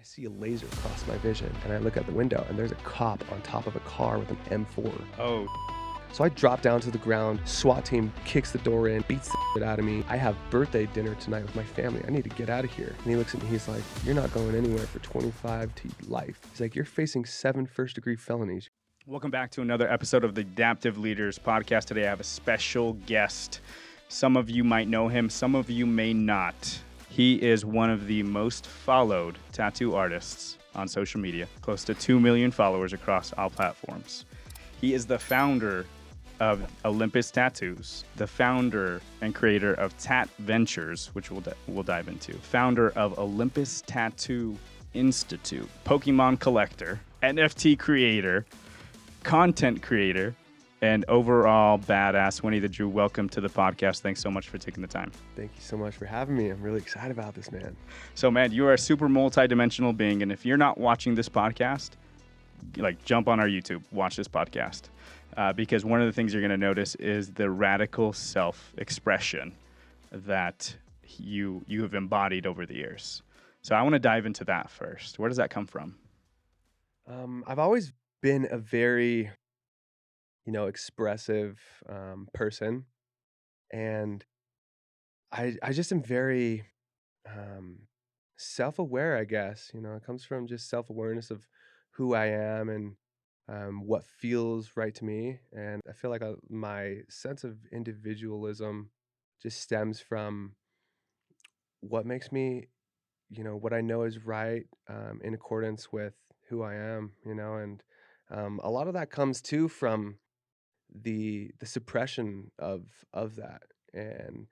I see a laser cross my vision, and I look out the window, and there's a cop on top of a car with an M4. Oh, So I drop down to the ground, SWAT team kicks the door in, beats the shit out of me. I have birthday dinner tonight with my family. I need to get out of here. And he looks at me, he's like, you're not going anywhere for 25 to life. He's like, you're facing 7 first-degree felonies. welcome back to another episode of the Adaptive Leaders Podcast. Today I have a special guest. Some of you might know him, some of you may not. He is one of the most followed tattoo artists on social media, close to 2 million followers across all platforms. He is the founder of Olympus Tattoos, the founder and creator of Tat Ventures, which we'll dive into, founder of Olympus Tattoo Institute, Pokemon collector, NFT creator, content creator, and overall badass. Winnie The Jroo, welcome to the podcast. Thanks so much for taking the time. Thank you so much for having me. I'm really excited about this, man. So, man, you are a super multi-dimensional being, and if you're not watching this podcast, like jump on our YouTube, watch this podcast, because one of the things you're going to notice is the radical self-expression that you have embodied over the years. So I want to dive into that first. Where does that come from? I've always been a very, expressive person, and I just am very self-aware, I guess. It comes from just self-awareness of who I am and what feels right to me. And I feel like my sense of individualism just stems from what makes me, what I know is right, in accordance with who I am, and a lot of that comes too from the suppression of that. And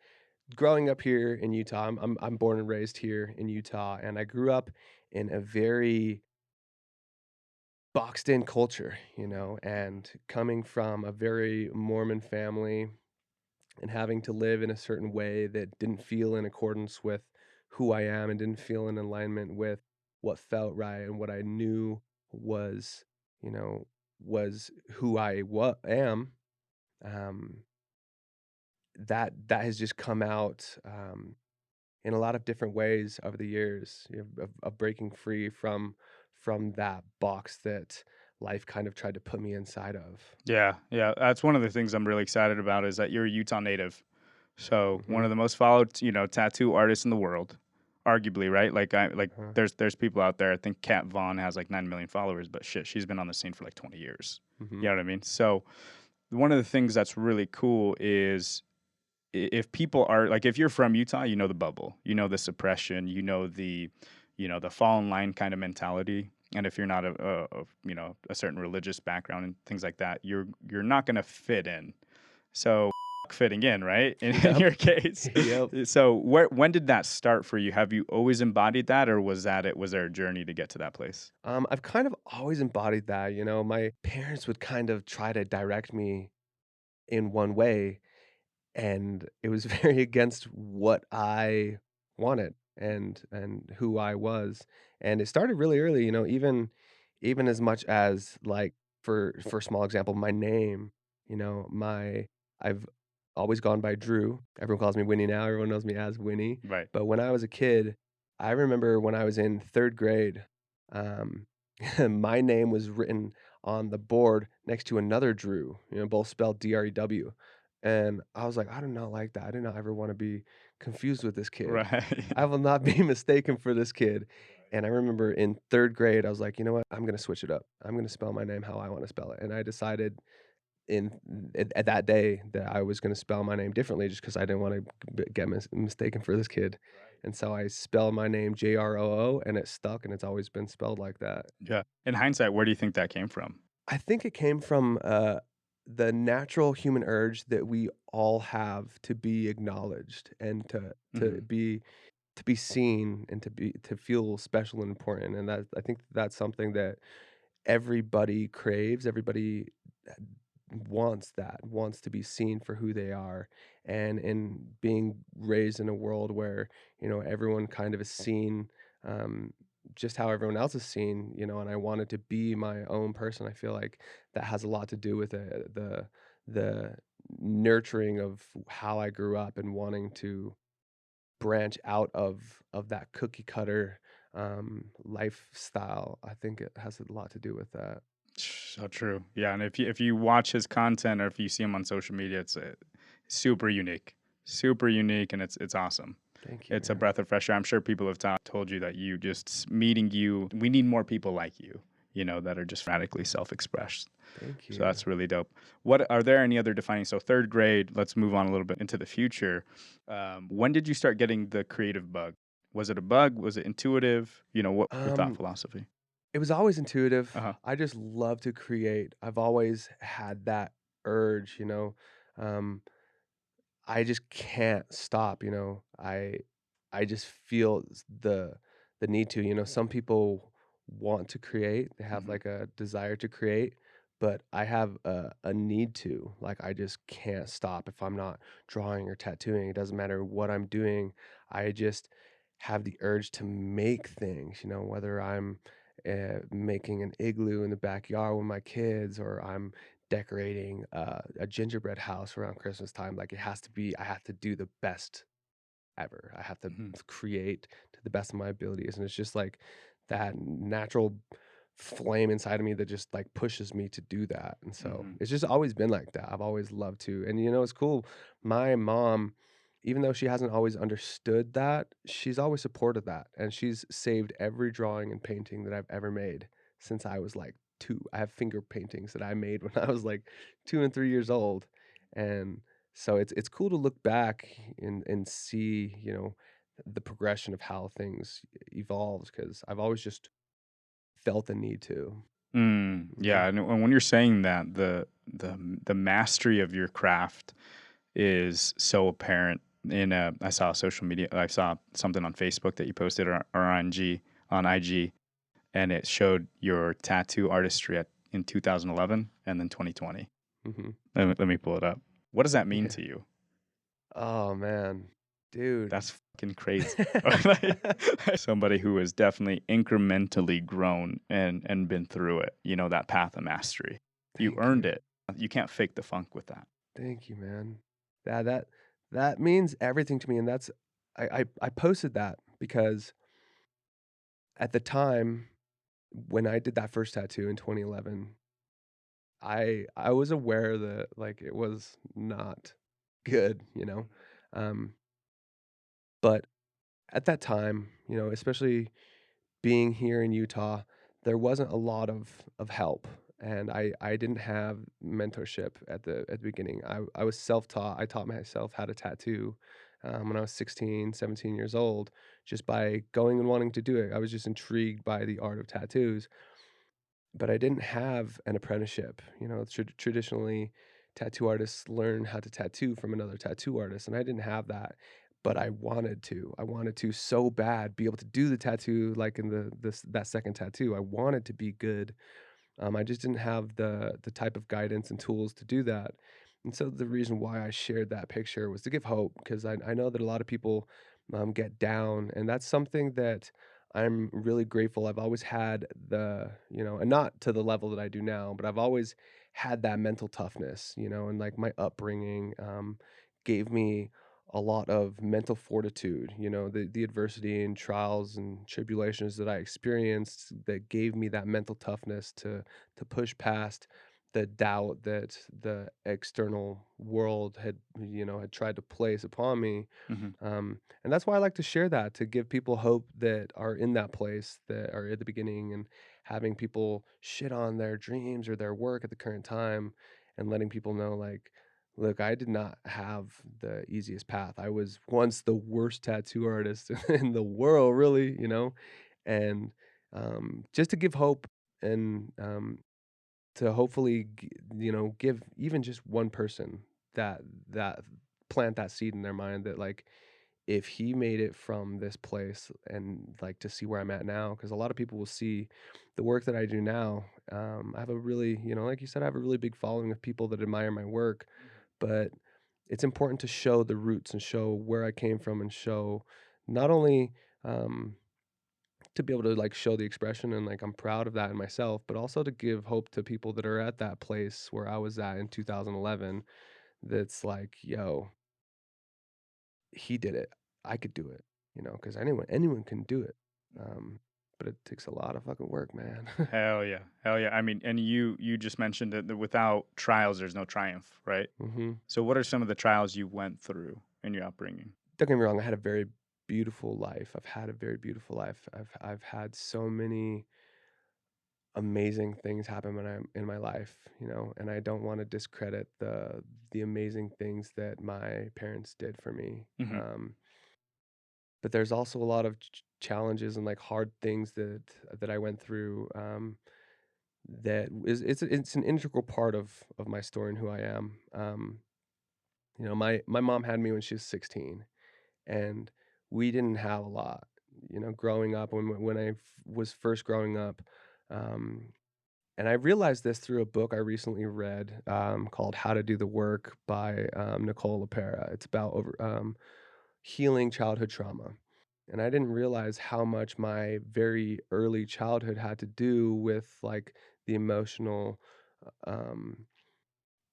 growing up here in Utah, I'm born and raised here in Utah, and I grew up in a very boxed in culture, and coming from a very Mormon family and having to live in a certain way that didn't feel in accordance with who I am and didn't feel in alignment with what felt right and what I knew was, was who am. Um, that has just come out in a lot of different ways over the years, of breaking free from that box that life kind of tried to put me inside of. Yeah. That's one of the things I'm really excited about is that you're a Utah native. So one Mhm. of the most followed, tattoo artists in the world, arguably, right? Uh-huh. There's people out there. I think Kat Vaughn has like 9 million followers, but shit, she's been on the scene for like 20 years. Mhm. You know what I mean? So one of the things that's really cool is if people are like, if you're from Utah, you know the bubble, you know the suppression, the fall in line kind of mentality. And if you're not a certain religious background and things like that, you're not going to fit in. So fitting in, right? In Yep. your case. Yep. So when did that start for you? Have you always embodied that, or was there a journey to get to that place? I've kind of always embodied that. My parents would kind of try to direct me in one way, and it was very against what I wanted and who I was. And it started really early, even as much as, like, for small example, my name, my I've always gone by Drew. Everyone calls me Winnie now. Everyone knows me as Winnie. Right. But when I was a kid, I remember when I was in 3rd grade, um, my name was written on the board next to another Drew, both spelled Drew. And I was like, I do not like that. I do not ever want to be confused with this kid. Right. I will not be mistaken for this kid. And I remember in 3rd grade, I was like, you know what? I'm going to switch it up. I'm going to spell my name how I want to spell it. And I decided in at that day that I was going to spell my name differently just because I didn't want to get mistaken for this kid. And so I spelled my name Jroo, and it stuck, and it's always been spelled like that. Yeah. In hindsight, where do you think that came from? I think it came from the natural human urge that we all have to be acknowledged and to Mhm. be seen and to feel special and important. And that I think that's something that everybody craves. Everybody wants to be seen for who they are. And in being raised in a world where everyone kind of is seen, um, just how everyone else is seen, and I wanted to be my own person. I feel like that has a lot to do with it, the nurturing of how I grew up and wanting to branch out of that cookie cutter lifestyle. I think it has a lot to do with that. So true. Yeah, and if you watch his content or if you see him on social media, it's super unique, super unique, and it's awesome. Thank you, It's a man. breath of fresh air. I'm sure people have told you that meeting you. We need more people like you. That are just radically self-expressed. Thank So you. that's really dope. What are there any other defining? So third grade. Let's move on a little bit into the future. When did you start getting the creative bug? Was it a bug? Was it intuitive? What your thought Um, philosophy? it was always intuitive. Uh huh. I just love to create. I've always had that urge, you know. Um, I just can't stop, you know. I just feel the need to, you know, some people want to create, they have Hmm. like a desire to create, but I have a need to. Like I just can't stop if I'm not drawing or tattooing. It doesn't matter what I'm doing. I just have the urge to make things, you know, whether I'm making an igloo in the backyard with my kids or I'm decorating a gingerbread house around Christmas time. Like it has to be, I have to do the best ever. I have to Hmm. create to the best of my abilities. And it's just like that natural flame inside of me that just like pushes me to do that. And so Hmm. it's just always been like that. I've always loved to. And you know, it's cool. My mom, even though she hasn't always understood that, she's always supported that. And she's saved every drawing and painting that I've ever made since I was like 2. I have finger paintings that I made when I was like 2 and 3 years old. And so it's cool to look back and see, you know, the progression of how things evolved because I've always just felt the need to, you know? Yeah, and when you're saying that, the mastery of your craft is so apparent. I saw social media. I saw something on Facebook that you posted or on IG, and it showed your tattoo artistry in 2011 and then 2020. Mhm. Let me pull it up. What does that mean Yeah. to you? Oh, man. Dude. That's fucking crazy. Somebody who has definitely incrementally grown and been through it. That path of mastery. You Thank earned you. it. You can't fake the funk with that. Thank you, man. That means everything to me, and that's I posted that because at the time when I did that first tattoo in 2011, I was aware that, like, it was not good, you know? Um, but at that time, you know, especially being here in Utah, there wasn't a lot of help, and I didn't have mentorship at the beginning. I was self-taught. I taught myself how to tattoo, when I was 16, 17 years old, just by going and wanting to do it. I was just intrigued by the art of tattoos. But I didn't have an apprenticeship. You know, traditionally, tattoo artists learn how to tattoo from another tattoo artist, and I didn't have that. But I wanted to. I wanted to so bad be able to do the tattoo like in that second tattoo. I wanted to be good. I just didn't have the type of guidance and tools to do that. And so the reason why I shared that picture was to give hope because I know that a lot of people get down, and that's something that I'm really grateful. I've always had you know, and not to the level that I do now, but I've always had that mental toughness, you know, and like my upbringing gave me a lot of mental fortitude, you know, the adversity and trials and tribulations that I experienced that gave me that mental toughness to push past the doubt that the external world had, you know, had tried to place upon me. Hmm. And that's why I like to share that to give people hope that are in that place that are at the beginning and having people shit on their dreams or their work at the current time and letting people know like, look, I did not have the easiest path. I was once the worst tattoo artist in the world, really, you know, and just to give hope and to hopefully, you know, give even just one person that plant that seed in their mind that like if he made it from this place and like to see where I'm at now, because a lot of people will see the work that I do now. I have a really, you know, like you said, I have a really big following of people that admire my work, but it's important to show the roots and show where I came from and show not only um, to be able to like show the expression and like I'm proud of that in myself, but also to give hope to people that are at that place where I was at in 2011. That's like, yo, he did it. I could do it, you know, because anyone can do it. But it takes a lot of fucking work, man. Hell yeah. Hell yeah. I mean, and you just mentioned that without trials, there's no triumph, right? hmm So what are some of the trials you went through in your upbringing? Don't get me wrong. I had a very beautiful life. I've had a very beautiful life. I've had so many amazing things happen when I'm in my life, and I don't want to discredit the amazing things that my parents did for me. Hmm. But there's also a lot of challenges and like hard things that I went through. That is it's an integral part of my story and who I am. My mom had me when she was 16, and we didn't have a lot. Growing up when was first growing up, um, and I realized this through a book I recently read called "How to Do the Work" by Nicole LaPera. It's about healing childhood trauma. And I didn't realize how much my very early childhood had to do with like the emotional um,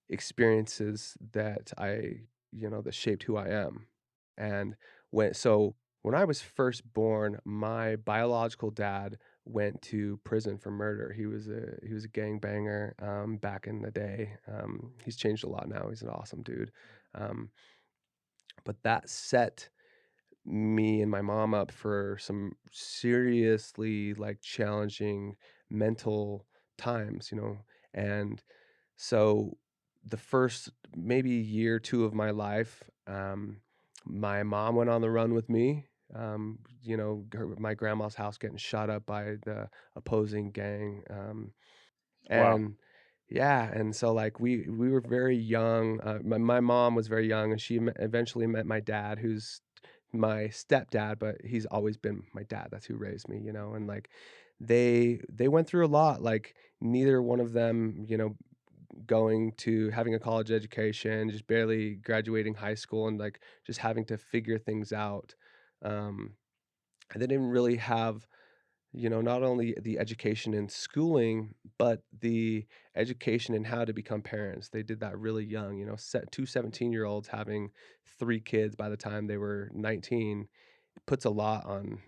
experiences that shaped who I am. And when I was first born, my biological dad went to prison for murder. He was a gangbanger back in the day. He's changed a lot now. He's an awesome dude. Um, but that set me and my mom up for some seriously like challenging mental times. And so the first maybe year, 2 of my life, my mom went on the run with me. My grandma's house getting shot up by the opposing gang. Wow. And yeah, and so, like, we were very young, my mom was very young, and she eventually met my dad, who's my stepdad, but he's always been my dad, that's who raised me, and, like, they went through a lot, like, neither one of them, going to having a college education, just barely graduating high school, and, like, just having to figure things out, um, and they didn't really have not only the education in schooling, but the education in how to become parents. They did that really young, set 2 17-year-olds having 3 kids by the time they were 19 puts a lot on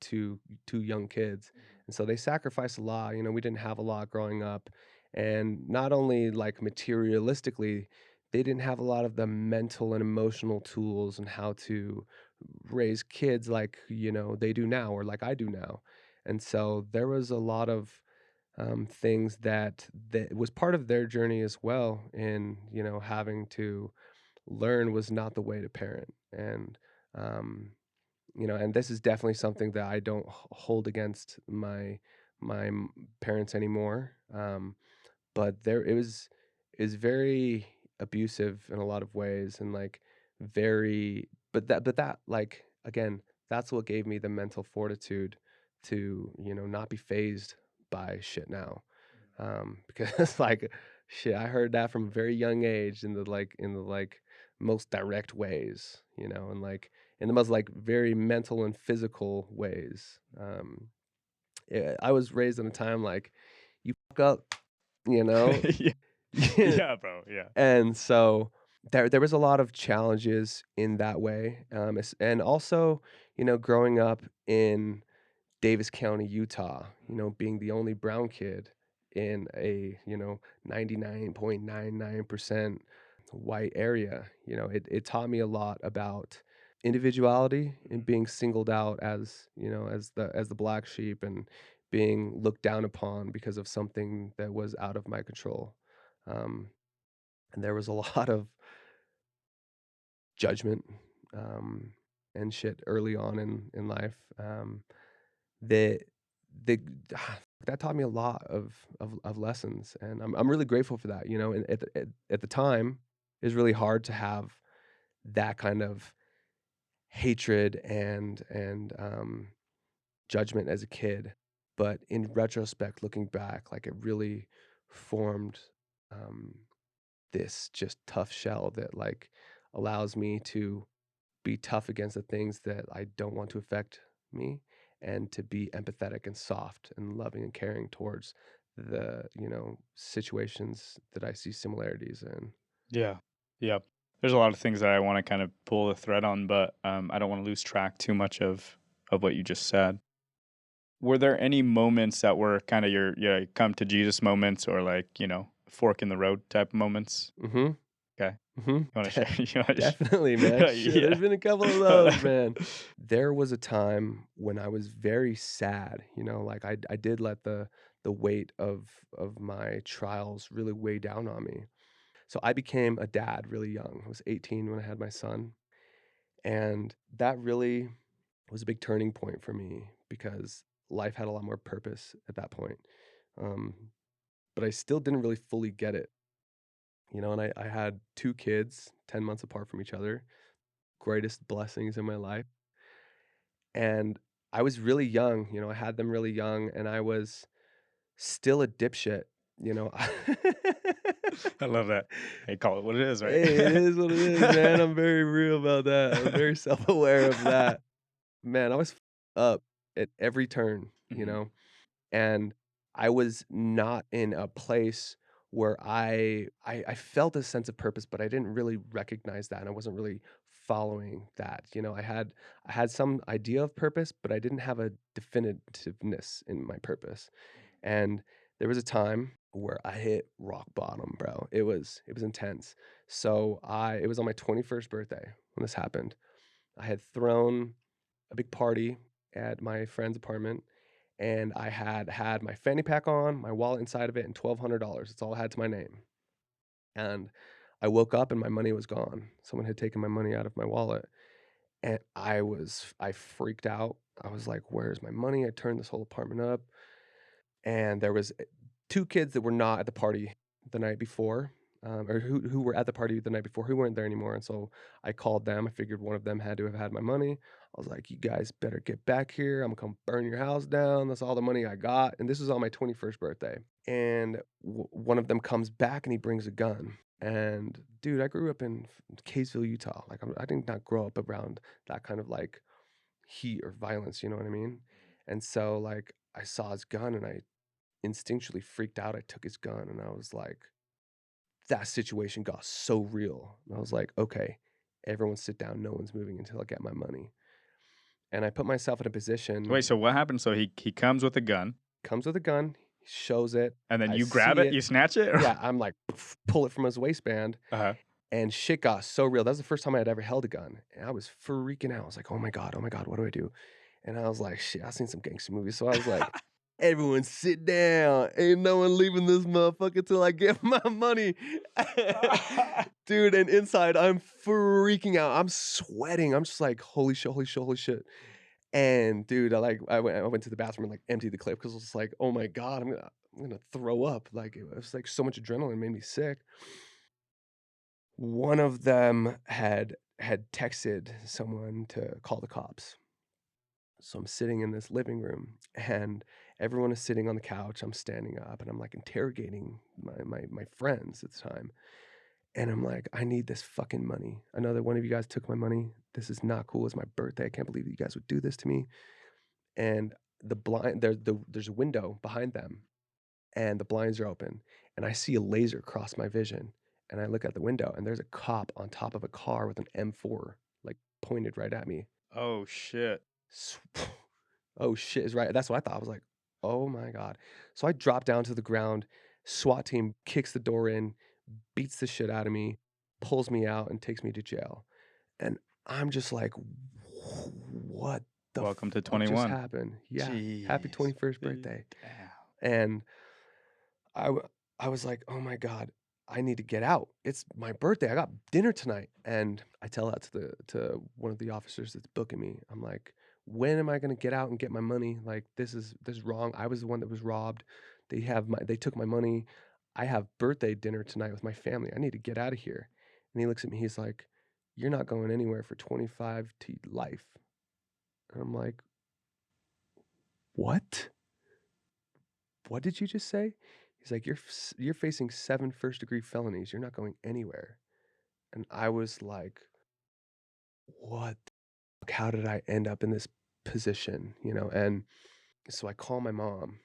two young kids. And so they sacrificed a lot. We didn't have a lot growing up. And not only like materialistically, they didn't have a lot of the mental and emotional tools and how to raise kids like, they do now or like I do now. And so there was a lot of things that was part of their journey as well in, having to learn was not the way to parent. And this is definitely something that I don't hold against my parents anymore. But there it was is very abusive in a lot of ways and like very but that like again that's what gave me the mental fortitude to not be phased by shit now because like shit I heard that from a very young age in the most direct ways and like in the most like very mental and physical ways I was raised in a time like you fuck up you know Yeah. Yeah, Yeah, bro. Yeah. and so there was a lot of challenges in that way, and also, growing up in Davis County, Utah, being the only brown kid in a 99.99% white area, it taught me a lot about individuality and being singled out as as the black sheep and being looked down upon because of something that was out of my control. Um, and there was a lot of judgment, um, and shit early on in life, that that that taught me a lot of lessons, and I'm really grateful for that, and at the time, it was really hard to have that kind of hatred and judgment as a kid, but in retrospect, looking back, like, it really formed, um, this just tough shell that, like, allows me to be tough against the things that I don't want to affect me and to be empathetic and soft and loving and caring towards the, situations that I see similarities in. Yeah. Yep. There's a lot of things that I want to kind of pull the thread on, but I don't want to lose track too much of what you just said. Were there any moments that were kind of your come to Jesus moments, or like, fork in the road type moments? Mhm. Okay. Mhm. You want to share? You wanna Definitely, man. Shit, there's yeah. been a couple of those, man. There was a time when I was very sad, like I did let the weight of my trials really weigh down on me. So I became a dad really young. I was 18 when I had my son, and that really was a big turning point for me because life had a lot more purpose at that point. Um, but I still didn't really fully get it, and I had 2 kids 10 months apart from each other, greatest blessings in my life. And I was really young, I had them really young, and I was still a dipshit, you know. I love that. Hey, call it what it is, right? Hey, it is what it is, man. I'm very real about that. I'm very self-aware of that. Man, I was up at every turn, Mhm. and I was not in a place where I felt a sense of purpose, but I didn't really recognize that, and I wasn't really following that. I had some idea of purpose, but I didn't have a definitiveness in my purpose. And there was a time where I hit rock bottom, bro. It was intense. So I it was on my 21st birthday when this happened. I had thrown a big party at my friend's apartment, and I had my fanny pack on, my wallet inside of it, and $1,200. That's all I had to my name. And I woke up and my money was gone. Someone had taken my money out of my wallet, and I freaked out. I was like, "Where's my money?" I turned this whole apartment up, and there was 2 kids that were not at the party the night before, or who were at the party the night before, who weren't there anymore, and so I called them. I figured one of them had to have had my money. I was like, "You guys better get back here. I'm gonna come burn your house down. That's all the money I got." And this was on my 21st birthday. And one of them comes back and he brings a gun. And dude, I grew up in Kaysville, Utah. Like I did not grow up around that kind of like heat or violence. You know what I mean? And so like I saw his gun and I instinctually freaked out. I took his gun and I was like, that situation got so real. And I was like, okay, everyone sit down. No one's moving until I get my money. And I put myself in a Wait, position, so what happened? So he comes with a gun, comes with a gun, shows it. and then I you grab see it, it. you snatch it? Yeah, I'm like, pull it from his waistband. Uh-huh. And shit got so real. That was the first time I had ever held a gun. And I was freaking out. I was like, oh my God, what do I do? And I was like, shit, I've seen some gangster movies. So I was like, everyone sit down. Ain't no one leaving this motherfucker till I get my money. Dude, and inside I'm freaking out. I'm sweating. I'm just like, holy shit, holy shit, holy shit. And dude, I went to the bathroom and like emptied the clip because I was like, oh my God, I'm gonna throw up. Like it was like so much adrenaline made me sick. One of them had texted someone to call the cops. So I'm sitting in this living room and everyone is sitting on the couch. I'm standing up and I'm like interrogating my friends at the time. And I'm like, I need this fucking money. Another one of you guys took my money. This is not cool. It's my birthday. I can't believe you guys would do this to me. And there's a window behind them and the blinds are open and I see a laser cross my vision and I look out the window and there's a cop on top of a car with an M4 like pointed right at me. Oh shit. S- Oh shit is right. That's what I thought. I was like, "Oh my god." So I drop down to the ground. SWAT team kicks the door in, beats the shit out of me, pulls me out and takes me to jail. And I'm just like, "What the Welcome to fuck just 21. happened?" Yeah. Happy Jeez. 21st Dude, birthday. damn. And I w I was like, "Oh my god, I need to get out. It's my birthday. I got dinner tonight." And I tell that to one of the officers that's booking me. I'm like, "When am I gonna get out and get my money? Like, this is wrong. I was the one that was robbed. They took my money. I have birthday dinner tonight with my family. I need to get out of here." And he looks at me, he's like, "You're not going anywhere for 25 to life." And I'm like, "What? What did you just say?" He's like, "You're facing 7 first-degree felonies. You're not going anywhere." And I was like, "What the fuck? How did I end up in this position?" And so I call my mom,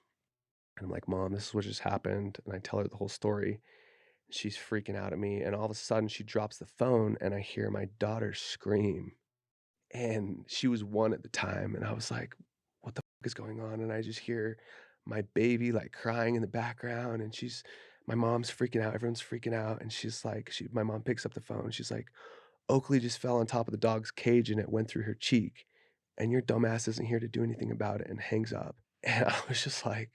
and I'm like, "Mom, this is what just happened." And I tell her the whole story. She's freaking out at me, and all of a sudden, she drops the phone, and I hear my daughter scream. and she was 1 at the time, and I was like, "What the fuck is going on?" And I just hear my baby, like, crying in the background, and my mom's freaking out, everyone's freaking out, and she's like my mom picks up the phone, she's like, "Oakley just fell on top of the dog's cage, and it went through her cheek, and your dumbass isn't here to do anything about it," and hangs up. And I was just like,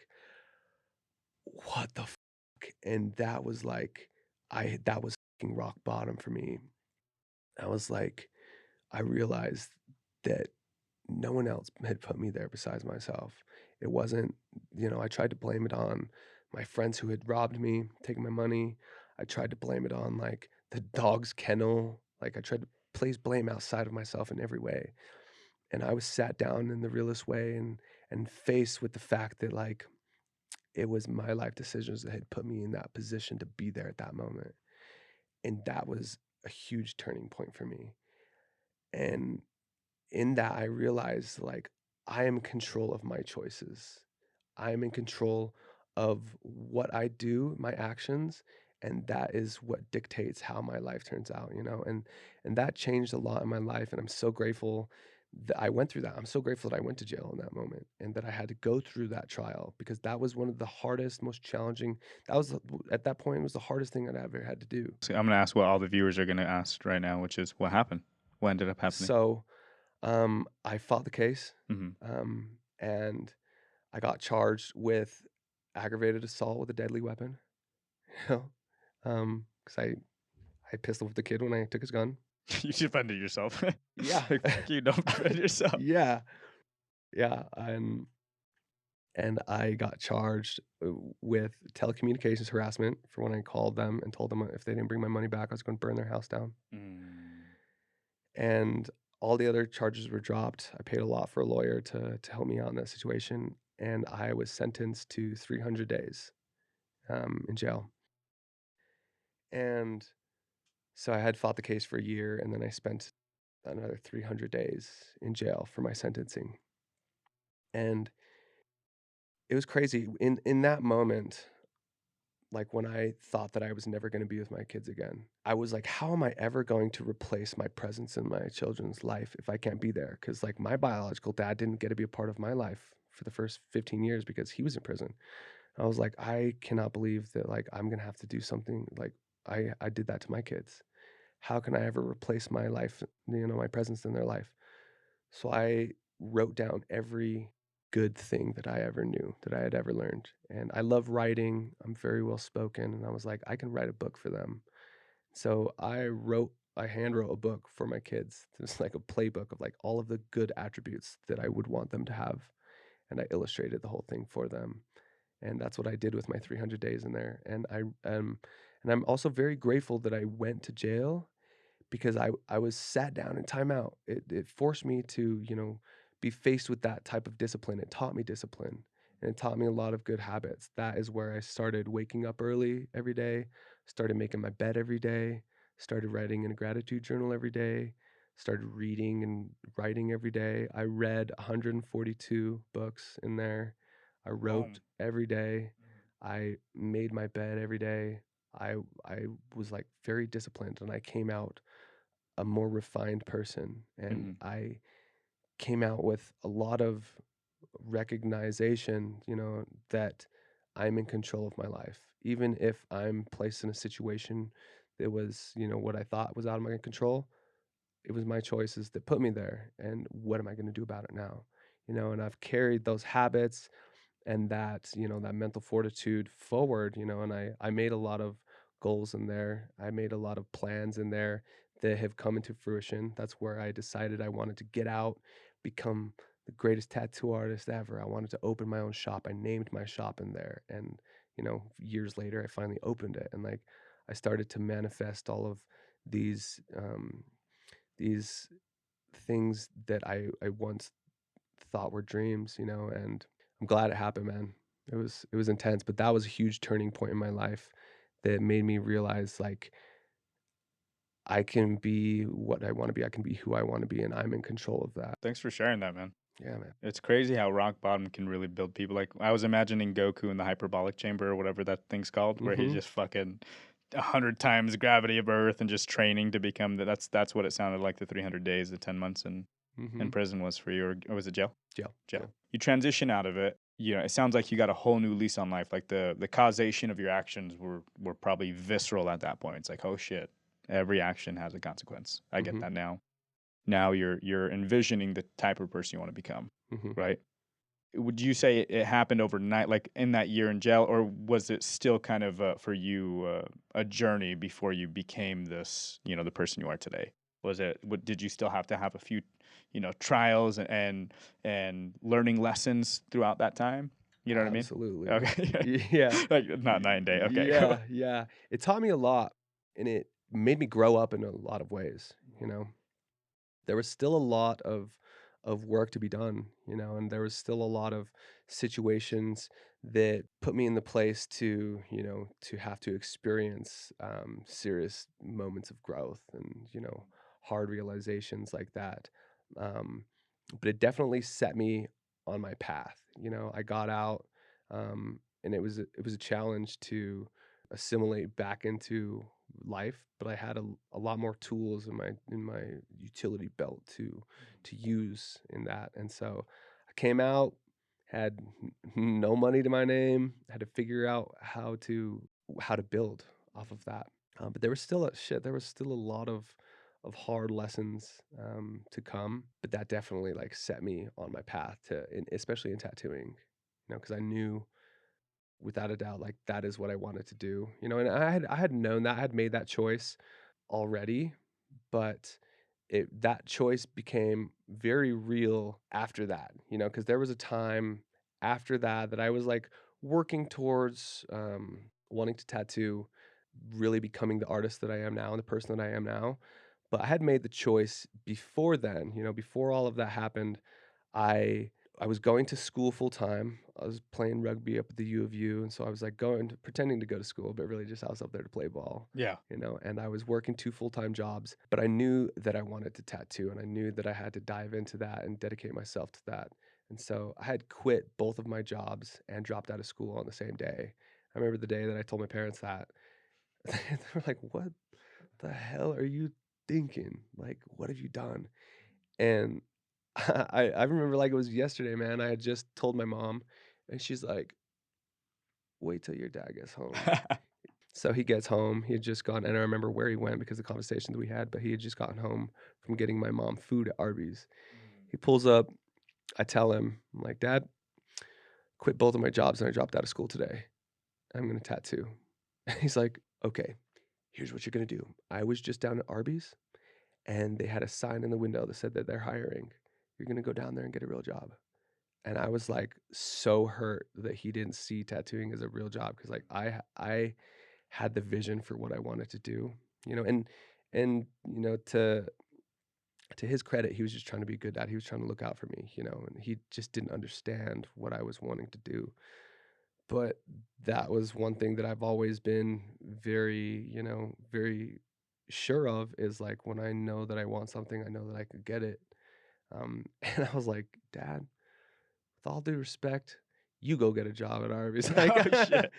"What the fuck?" And that was like that was fucking rock bottom for me. I was like I realized that no one else had put me there besides myself. It wasn't, I tried to blame it on my friends who had robbed me, taken my money. I tried to blame it on like the dog's kennel. Like I tried to place blame outside of myself in every way. And I was sat down in the realest way and faced with the fact that like it was my life decisions that had put me in that position to be there at that moment. And that was a huge turning point for me. And in that, I realized, like, I am in control of my choices. I am in control of what I do, my actions, and that is what dictates how my life turns out, and that changed a lot in my life, and I'm so grateful that I went through that. I'm so grateful that I went to jail in that moment and that I had to go through that trial because that was one of the hardest, most challenging that was at that point, it was the hardest thing I'd ever had to do. So I'm going to ask what all the viewers are going to ask right now, which is what happened? What ended up happening? So, I fought the case, Hmm. and I got charged with aggravated assault with a deadly weapon, you know, because I pistol whipped the kid when I took his gun. You defended yourself. Yeah. Like, fuck you, don't defend yourself. Yeah, yeah, and I got charged, with telecommunications harassment for when I called them and told them if they didn't bring my money back, I was gonna burn their house down, Mm. and all the other charges were dropped. I paid a lot for a lawyer to help me out in that situation, and I was sentenced to 300 days, in jail, and so I had fought the case for a year, and then I spent another 300 days in jail for my sentencing. And it was crazy. In that moment, like when I thought that I was never going to be with my kids again, I was like, how am I ever going to replace my presence in my children's life if I can't be there? Because like my biological dad didn't get to be a part of my life for the first 15 years because he was in prison. I was like, I cannot believe that like I'm gonna have to do something like I did that to my kids. How can I ever replace my life, my presence in their life? So I wrote down every good thing that I ever knew, that I had ever learned. And I love writing. I'm very well spoken. And I was like, I can write a book for them. So I hand wrote a book for my kids. It was like a playbook of like all of the good attributes that I would want them to have. And I illustrated the whole thing for them. And that's what I did with my 300 days in there. And I'm also very grateful that I went to jail because I was sat down in timeout. It forced me to, be faced with that type of discipline. It taught me discipline and it taught me a lot of good habits. That is where I started waking up early every day, started making my bed every day, started writing in a gratitude journal every day, started reading and writing every day. I read 142 books in there. I wrote Boom. every day. I made my bed every day. I I was like very disciplined and I came out a more refined person, and Hmm. I came out with a lot of recognition, that I'm in control of my life. Even if I'm placed in a situation that was, what I thought was out of my control, it was my choices that put me there. And what am I going to do about it now? And I've carried those habits and that mental fortitude forward, and I made a lot of goals in there. I made a lot of plans in there that have come into fruition. That's where I decided I wanted to get out, become the greatest tattoo artist ever. I wanted to open my own shop. I named my shop in there, and years later I finally opened it, and like I started to manifest all of these things that I once thought were dreams, and I'm glad it happened, man. It was intense, but that was a huge turning point in my life that made me realize like I can be what I want to be. I can be who I want to be, and I'm in control of that. Thanks for sharing that, man. Yeah, man. It's crazy how rock bottom can really build people. Like I was imagining Goku in the hyperbolic chamber or whatever that thing's called, where he's Mhm. just fucking 100 times gravity of Earth and just training to become that. That's what it sounded like the 300 days, the 10 months, and Mhm. And prison was for you, or was it jail? Jail. Jail. Jail. You transition out of it. It sounds like you got a whole new lease on life. Like the causation of your actions were probably visceral at that point. It's like, oh shit, every action has a consequence. I get Mhm. that now. Now you're envisioning the type of person you want to become, Mhm. right? Would you say it happened overnight, like in that year in jail, or was it still kind of for you a journey before you became this, the person you are today? Did you still have to have a few, trials and learning lessons throughout that time? You know what I mean? Absolutely. Okay, Yeah. like not 9 day. Okay, cool. Yeah. It taught me a lot, and it made me grow up in a lot of ways, you know? There was still a lot of work to be done, and there was still a lot of situations that put me in the place to, to have to experience serious moments of growth and, hard realizations like that. Um, but it definitely set me on my path. I got out, and it was a challenge to assimilate back into life, but I had a lot more tools in my utility belt to use in that. And so I came out, had no money to my name, had to figure out how to build off of that. But there was still a lot of hard lessons to come, but that definitely like set me on my path especially in tattooing, because I knew without a doubt, like, that is what I wanted to do, and I had known that, I had made that choice already, but that choice became very real after that, because there was a time after that I was, like, working towards, wanting to tattoo, really becoming the artist that I am now and the person that I am now, but I had made the choice before then, before all of that happened. I was going to school full time. I was playing rugby up at the U of U, and so I was like pretending to go to school, but really just I was up there to play ball, Yeah. And I was working two full-time jobs, but I knew that I wanted to tattoo, and I knew that I had to dive into that and dedicate myself to that. And so I had quit both of my jobs and dropped out of school on the same day. I remember the day that I told my parents that. They were like, "What the hell are you thinking? Like, what have you done?" And I remember like it was yesterday, man. I had just told my mom, and she's like, "Wait till your dad gets home." So he gets home. He had just gone, and I remember where he went because of the conversations we had. But he had just gotten home from getting my mom food at Arby's. He pulls up. I tell him, I'm like, "Dad, quit both of my jobs, and I dropped out of school today. I'm gonna tattoo." He's like, "Okay, here's what you're gonna do. I was just down at Arby's, and they had a sign in the window that said that they're hiring. You're gonna go down there and get a real job." And I was, like, so hurt that he didn't see tattooing as a real job because, like, I had the vision for what I wanted to do, and, to his credit, he was just trying to be a good dad. He was trying to look out for me, and he just didn't understand what I was wanting to do. But that was one thing that I've always been very sure of is, like, when I know that I want something, I know that I could get it. And I was like, "Dad, with all due respect, you go get a job at Arby's." Like, Oh shit.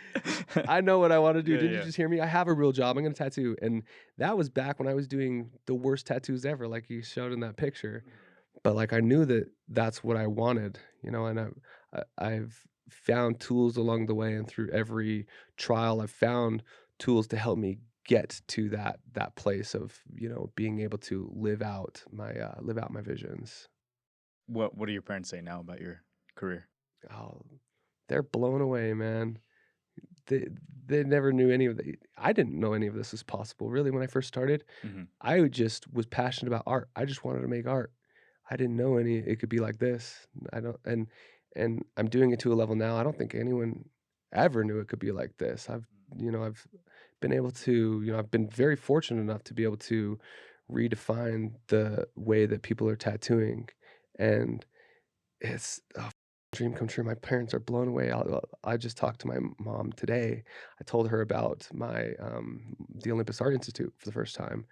I know what I wanna do. Yeah, Didn't you yeah. just hear me? I have a real job. I'm gonna tattoo. And that was back when I was doing the worst tattoos ever, like you showed in that picture. But, like, I knew that that's what I wanted, and I've found tools along the way, and through every trial, I've found tools to help me get to that place of, being able to live out my visions. What do your parents say now about your career? Oh, they're blown away, man. They they never knew any of the I didn't know any of this was possible, really, when I first started. Mhm. I just was passionate about art. I just wanted to make art. I didn't know it could be like this. I don't and I'm doing it to a level now, I don't think anyone ever knew it could be like this. I've been able to, I've been very fortunate enough to be able to redefine the way that people are tattooing, and it's a dream come true. My parents are blown away. I just talked to my mom today. I told her about the Olympus Art Institute for the first time.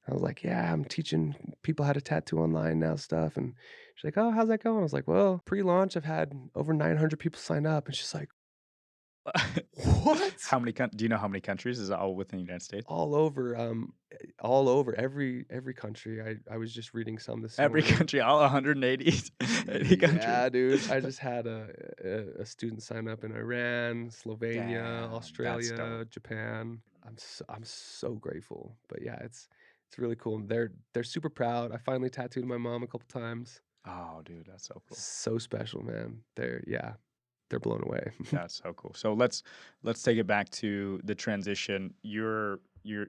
I was like, "Yeah, I'm teaching people how to tattoo online now stuff." And she's like, "Oh, how's that going?" I was like, "Well, pre-launch, I've had over 900 people sign up." And she's like, What? How many do you know how many countries? Is it all within the United States? All over every country. I was just reading some this Every morning. country, all 180 80 countries. Yeah, dude. I just had a student sign up in Iran, Slovenia, Damn, that's dope. Australia, Japan. I'm so grateful. But yeah, it's really cool. They're super proud. I finally tattooed my mom a couple times. Oh, dude, that's so cool. So special, man. They're blown away. That's so cool. So let's take it back to the transition. You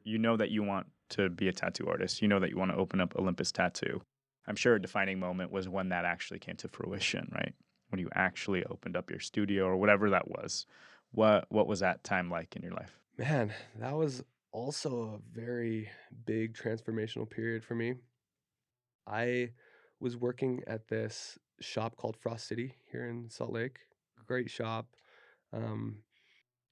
know that you want to be a tattoo artist. You know that you want to open up Olympus Tattoo. I'm sure a defining moment was when that actually came to fruition, right? When you actually opened up your studio or whatever that was. What was that time like in your life? Man, that was also a very big transformational period for me. I was working at this shop called Frost City here in Salt Lake. Great shop. Um,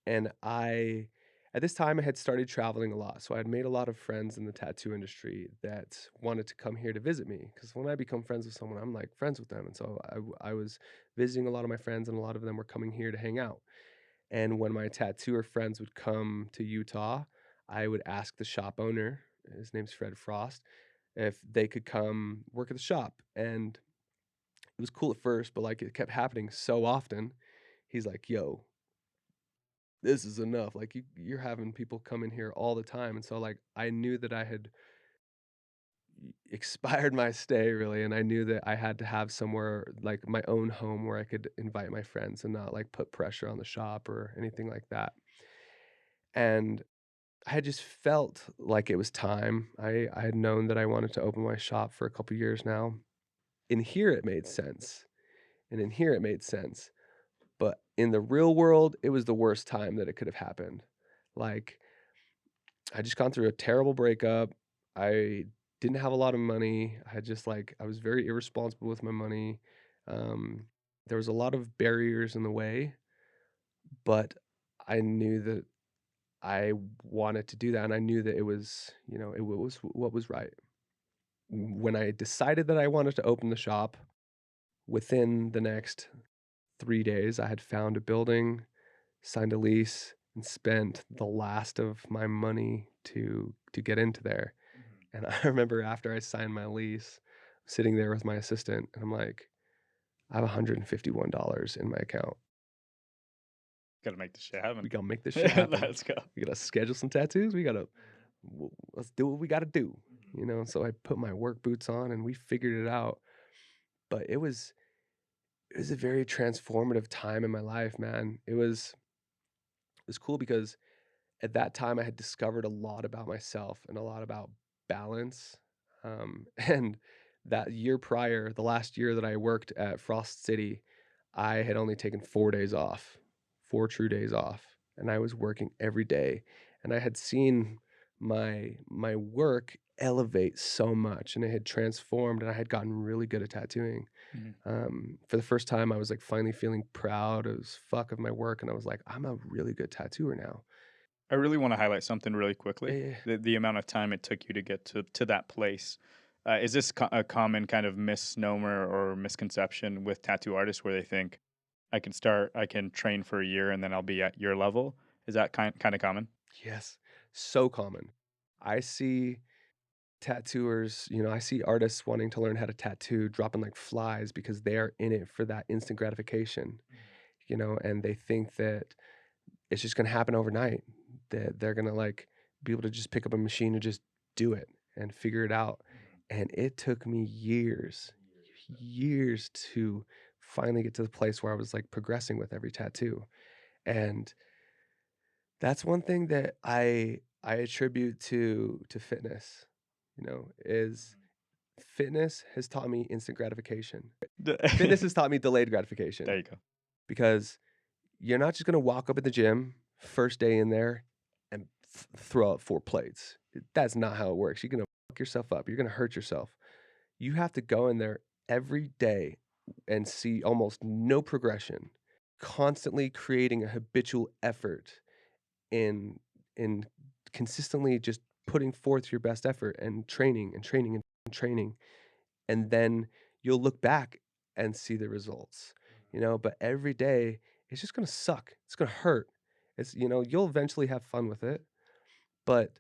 and at this time, I had started traveling a lot. So I had made a lot of friends in the tattoo industry that wanted to come here to visit me. Because when I become friends with someone, I'm like friends with them. And so I was visiting a lot of my friends, and a lot of them were coming here to hang out. And when my tattooer friends would come to Utah, I would ask the shop owner, his name's Fred Frost, if they could come work at the shop. And it was cool at first, but like it kept happening so often. He's like, "Yo, this is enough. Like you're having people come in here all the time." And so like I knew that I had expired my stay really, and I knew that I had to have somewhere like my own home where I could invite my friends and not like put pressure on the shop or anything like that. And I had just felt like it was time. I had known that I wanted to open my shop for a couple years now. In here it made sense. And in here it made sense. But in the real world, it was the worst time that it could have happened. Like, I just gone through a terrible breakup. I didn't have a lot of money. I had just like I was very irresponsible with my money. Um, there was a lot of barriers in the way, but I knew that I wanted to do that, and I knew that it was, it was what was right. When I decided that I wanted to open the shop, within the next 3 days, I had found a building, signed a lease, and spent the last of my money to get into there. And I remember after I signed my lease, sitting there with my assistant, and I'm like, I have $151 in my account. Gotta make this shit We happen. gotta make this shit happen. Let's go. We gotta schedule some tattoos. Let's do what we gotta do. So I put my work boots on and we figured it out. But it was a very transformative time in my life, man. It was cool because at that time I had discovered a lot about myself and a lot about balance. And that year prior, the last year that I worked at Frost City, I had only taken 4 days off, 4 true days off, and I was working every day. And I had seen my work elevate so much, and it had transformed, and I had gotten really good at tattooing. Mhm. For the first time, I was like finally feeling proud as fuck of my work, and I was like, I'm a really good tattooer now. I really want to highlight something really quickly. Eh, The amount of time it took you to get to that place. Is this a common kind of misnomer or misconception with tattoo artists where they think I can train for a year and then I'll be at your level? Is that kind of common? yes, so common. I see tattooers, I see artists wanting to learn how to tattoo, dropping like flies because they are in it for that instant gratification, and they think that it's just going to happen overnight, that they're going to like be able to just pick up a machine and just do it and figure it out. And it took me years to finally get to the place where I was like progressing with every tattoo. And that's one thing that I attribute to fitness, is fitness has taught me instant gratification. Fitness has taught me delayed gratification There you go. because you're not just gonna walk up at the gym first day in there and throw out 4 plates. That's not how it works. You're gonna fuck yourself up. You're gonna hurt yourself. You have to go in there every day and see almost no progression, constantly creating a habitual effort in in consistently just putting forth your best effort and training and training and training, and then you'll look back and see the results, but every day it's just gonna suck. It's gonna hurt. It's, you'll eventually have fun with it, but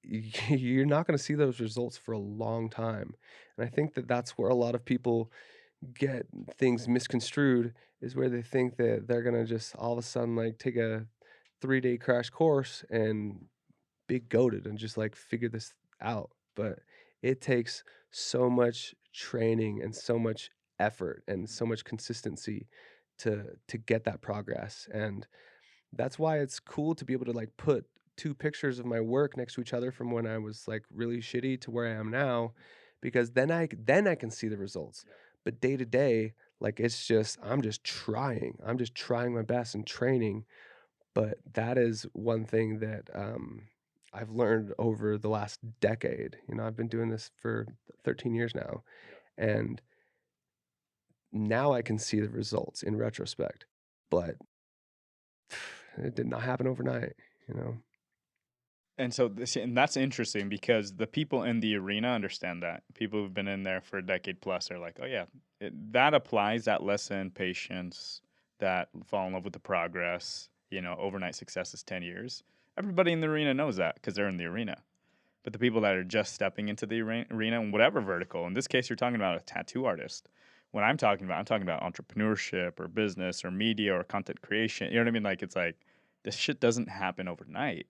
you're not going to see those results for a long time. And I think that that's where a lot of people get things misconstrued, is where they think that they're going to just all of a sudden like take a 3-day crash course and be goaded and just like figure this out. But it takes so much training and so much effort and so much consistency to get that progress. And that's why it's cool to be able to like put two pictures of my work next to each other from when I was like really shitty to where I am now, because then I can see the results. But day to day, like it's just I'm just trying. I'm just trying my best and training. But that is one thing that I've learned over the last decade. I've been doing this for 13 years now, and now I can see the results in retrospect. But it did not happen overnight, you know? And so and that's interesting because the people in the arena understand that. People who've been in there for a decade plus are like, oh yeah, that applies. That lesson, patience, that fall in love with the progress. Overnight success is 10 years. Everybody in the arena knows that because they're in the arena. But the people that are just stepping into the arena in whatever vertical, in this case, you're talking about a tattoo artist. When I'm talking about entrepreneurship or business or media or content creation. You know what I mean? Like, it's like this shit doesn't happen overnight,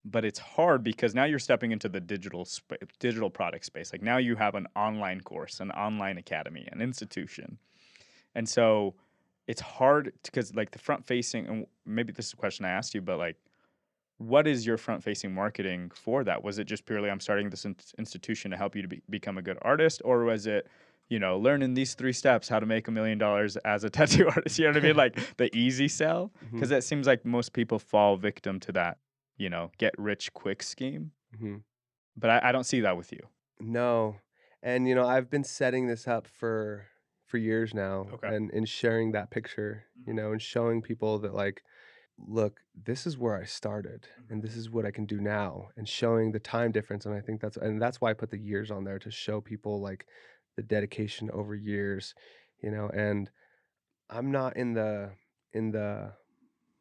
but it's hard because now you're stepping into the digital product space. Like now you have an online course, an online academy, an institution. And so it's hard because like the front facing, and maybe this is a question I asked you, but like, what is your front facing marketing for that? Was it just purely, I'm starting this institution to help you to become a good artist? Or was it, learning these 3 steps, how to make $1 million as a tattoo artist? You know what I mean? Like the easy sell. Mhm, Because it seems like most people fall victim to that, get rich quick scheme. mhm. But I don't see that with you. No, and, I've been setting this up for years now, Okay. and sharing that picture, and showing people that, like, "Look, this is where I started, and this is what I can do now," and showing the time difference. And I think that's why I put the years on there, to show people, like, the dedication over years, and I'm not in the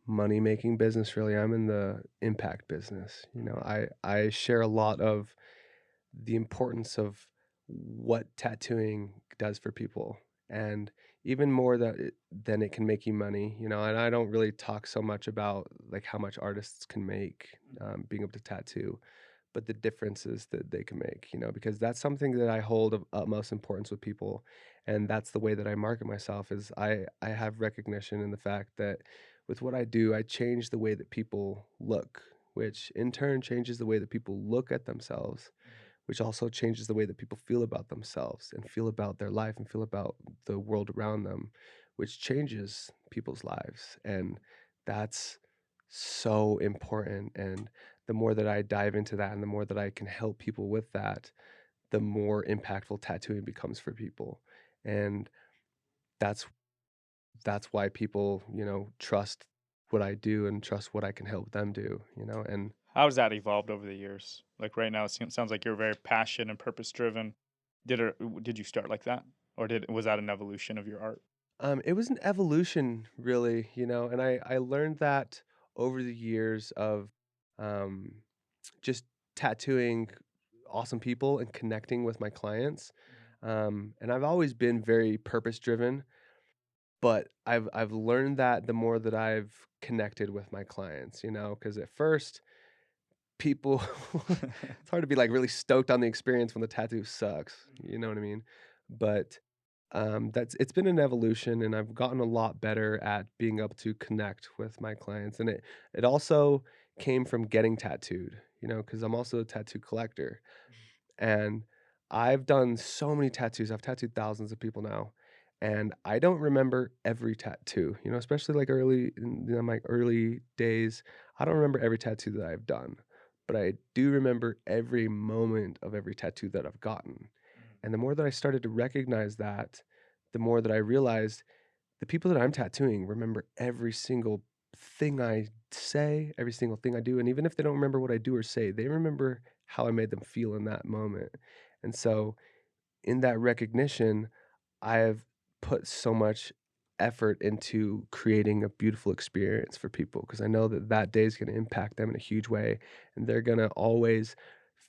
money-making business, really. I'm in the impact business. I share a lot of the importance of what tattooing does for people, and even more than it can make you money. And I don't really talk so much about like how much artists can make being able to tattoo, but the differences that they can make, because that's something that I hold of utmost importance with people. And that's the way that I market myself, is I have recognition in the fact that with what I do, I change the way that people look, which in turn changes the way that people look at themselves, which also changes the way that people feel about themselves and feel about their life and feel about the world around them, which changes people's lives. And that's so important. And the more that I dive into that and the more that I can help people with that, the more impactful tattooing becomes for people. And that's why people, trust what I do and trust what I can help them do, and How has that evolved over the years? Like right now, it sounds like you're very passionate and purpose driven. Did you start like that, or was that an evolution of your art? it was an evolution, really, and I learned that over the years of um, just tattooing awesome people and connecting with my clients. And I've always been very purpose driven, but I've learned that the more that I've connected with my clients, because at first people it's hard to be like really stoked on the experience when the tattoo sucks, you know what I mean? But that's it's been an evolution, and I've gotten a lot better at being able to connect with my clients. And it also came from getting tattooed, because I'm also a tattoo collector. And I've done so many tattoos. I've tattooed thousands of people now. And I don't remember every tattoo, especially like early in my early days. I don't remember every tattoo that I've done, but I do remember every moment of every tattoo that I've gotten. And the more that I started to recognize that, the more that I realized the people that I'm tattooing remember every single thing I say, every single thing I do. And even if they don't remember what I do or say, they remember how I made them feel in that moment. And so, in that recognition, I have put so much effort into creating a beautiful experience for people because I know that that day is going to impact them in a huge way, and they're going to always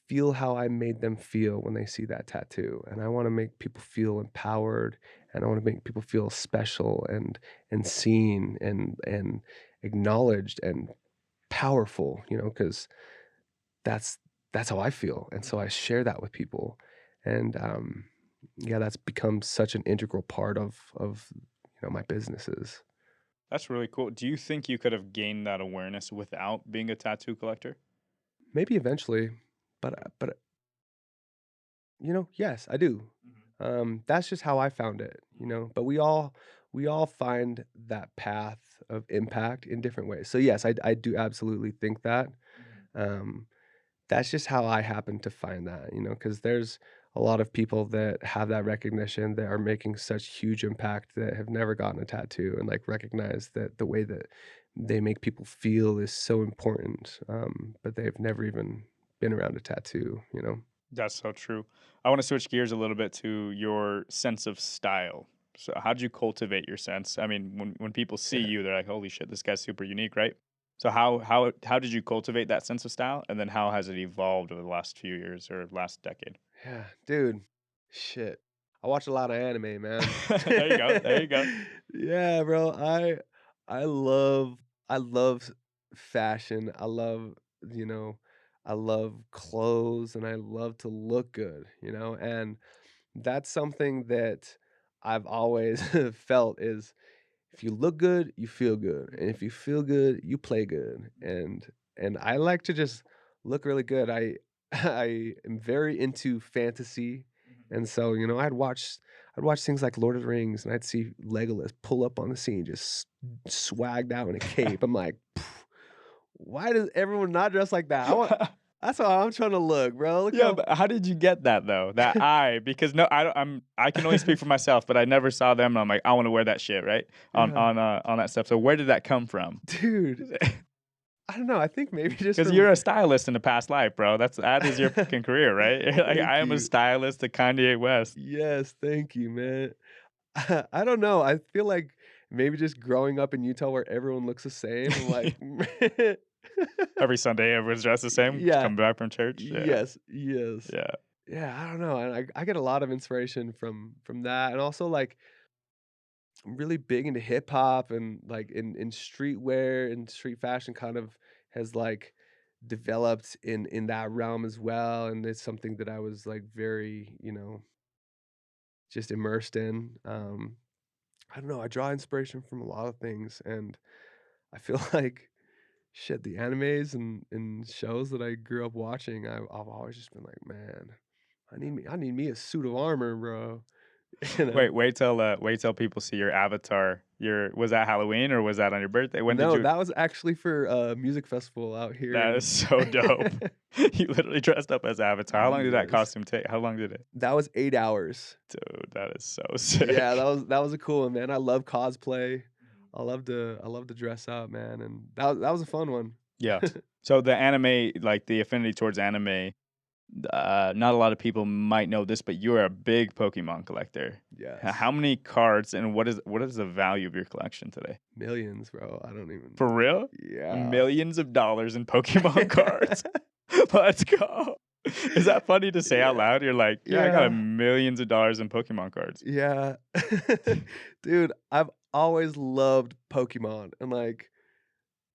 feel how I made them feel when they see that tattoo. And I want to make people feel empowered, and I want to make people feel special and seen and acknowledged and powerful, because that's that's how I feel, and so I share that with people, and, yeah, that's become such an integral part of, my businesses. That's really cool. Do you think you could have gained that awareness without being a tattoo collector? Maybe eventually, but, yes, I do. That's just how I found it, but we all find that path of impact in different ways. So, yes, I do absolutely think that, um that's just how I happen to find that, because there's a lot of people that have that recognition that are making such huge impact that have never gotten a tattoo and like recognize that the way that they make people feel is so important, but they've never even been around a tattoo. That's so true. I want to switch gears a little bit to your sense of style. So, how did you cultivate your sense? I mean, when people see Yeah. you, they're like, "Holy shit, this guy's super unique," right? So, how did you cultivate that sense of style, and then how has it evolved over the last few years or last decade? Yeah, dude. Shit. I watch a lot of anime, man. There you go. There you go. Yeah, bro. I love I love fashion. You know, I love clothes and I love to look good, and that's something that I've always felt is if you look good, you feel good, and if you feel good, you play good, and I like to just look really good. I am very into fantasy, and so, I'd watch things like Lord of the Rings, and I'd see Legolas pull up on the scene just swagged out in a cape. I'm like, "Pff, why does everyone not dress like that? That's how I'm trying to look, bro. Look Yeah, how." but how did you get that though? That eye? Because no, I don't, I can only speak for myself, but I never saw them. And I'm like, I want to wear that shit, right? Yeah, On that stuff. So where did that come from? dude. I don't know. I think maybe just Because you're from a stylist in the past life, bro. That is your fucking career, right? Like I Thank am a you. stylist to Kanye West. Yes, thank you, man. I don't know. I feel like maybe just growing up in Utah where everyone looks the same. I'm like, Every Sunday, everyone's dressed the same. yeah, Coming back from church. Yeah, yes, yes, yeah. yeah. I don't know. And I get a lot of inspiration from that, and also like I'm really big into hip hop and like in streetwear and street fashion kind of has like developed in that realm as well, and it's something that I was like very just immersed in. I don't know, I draw inspiration from a lot of things, and I feel like shit, the animes and shows that I grew up watching, I've always just been like, "Man, I need me a suit of armor, bro." You know? Wait till people see your avatar. Your was that Halloween or was that on your birthday? When did No, you? that was actually for a music festival out here That is in so dope. You literally dressed up as Avatar. How long did that Yes. costume take? How long did it? That was 8 hours. Dude, that is so Yeah, that sick. was that was a cool one, man. I love cosplay. I love to dress up, man, and that was a fun one. Yeah. So the anime, like the affinity towards anime, not a lot of people might know this, but you're a big Pokemon collector. Yes. How many cards and what is the value of your collection today? Millions, bro. I don't even. For real? Yeah. Millions of dollars in Pokemon cards. Let's go. Is that funny to say out Yeah. loud? You're like, yeah, I got a Yeah. millions of dollars in Pokemon cards. Yeah. Dude, I've always loved Pokemon, and, like,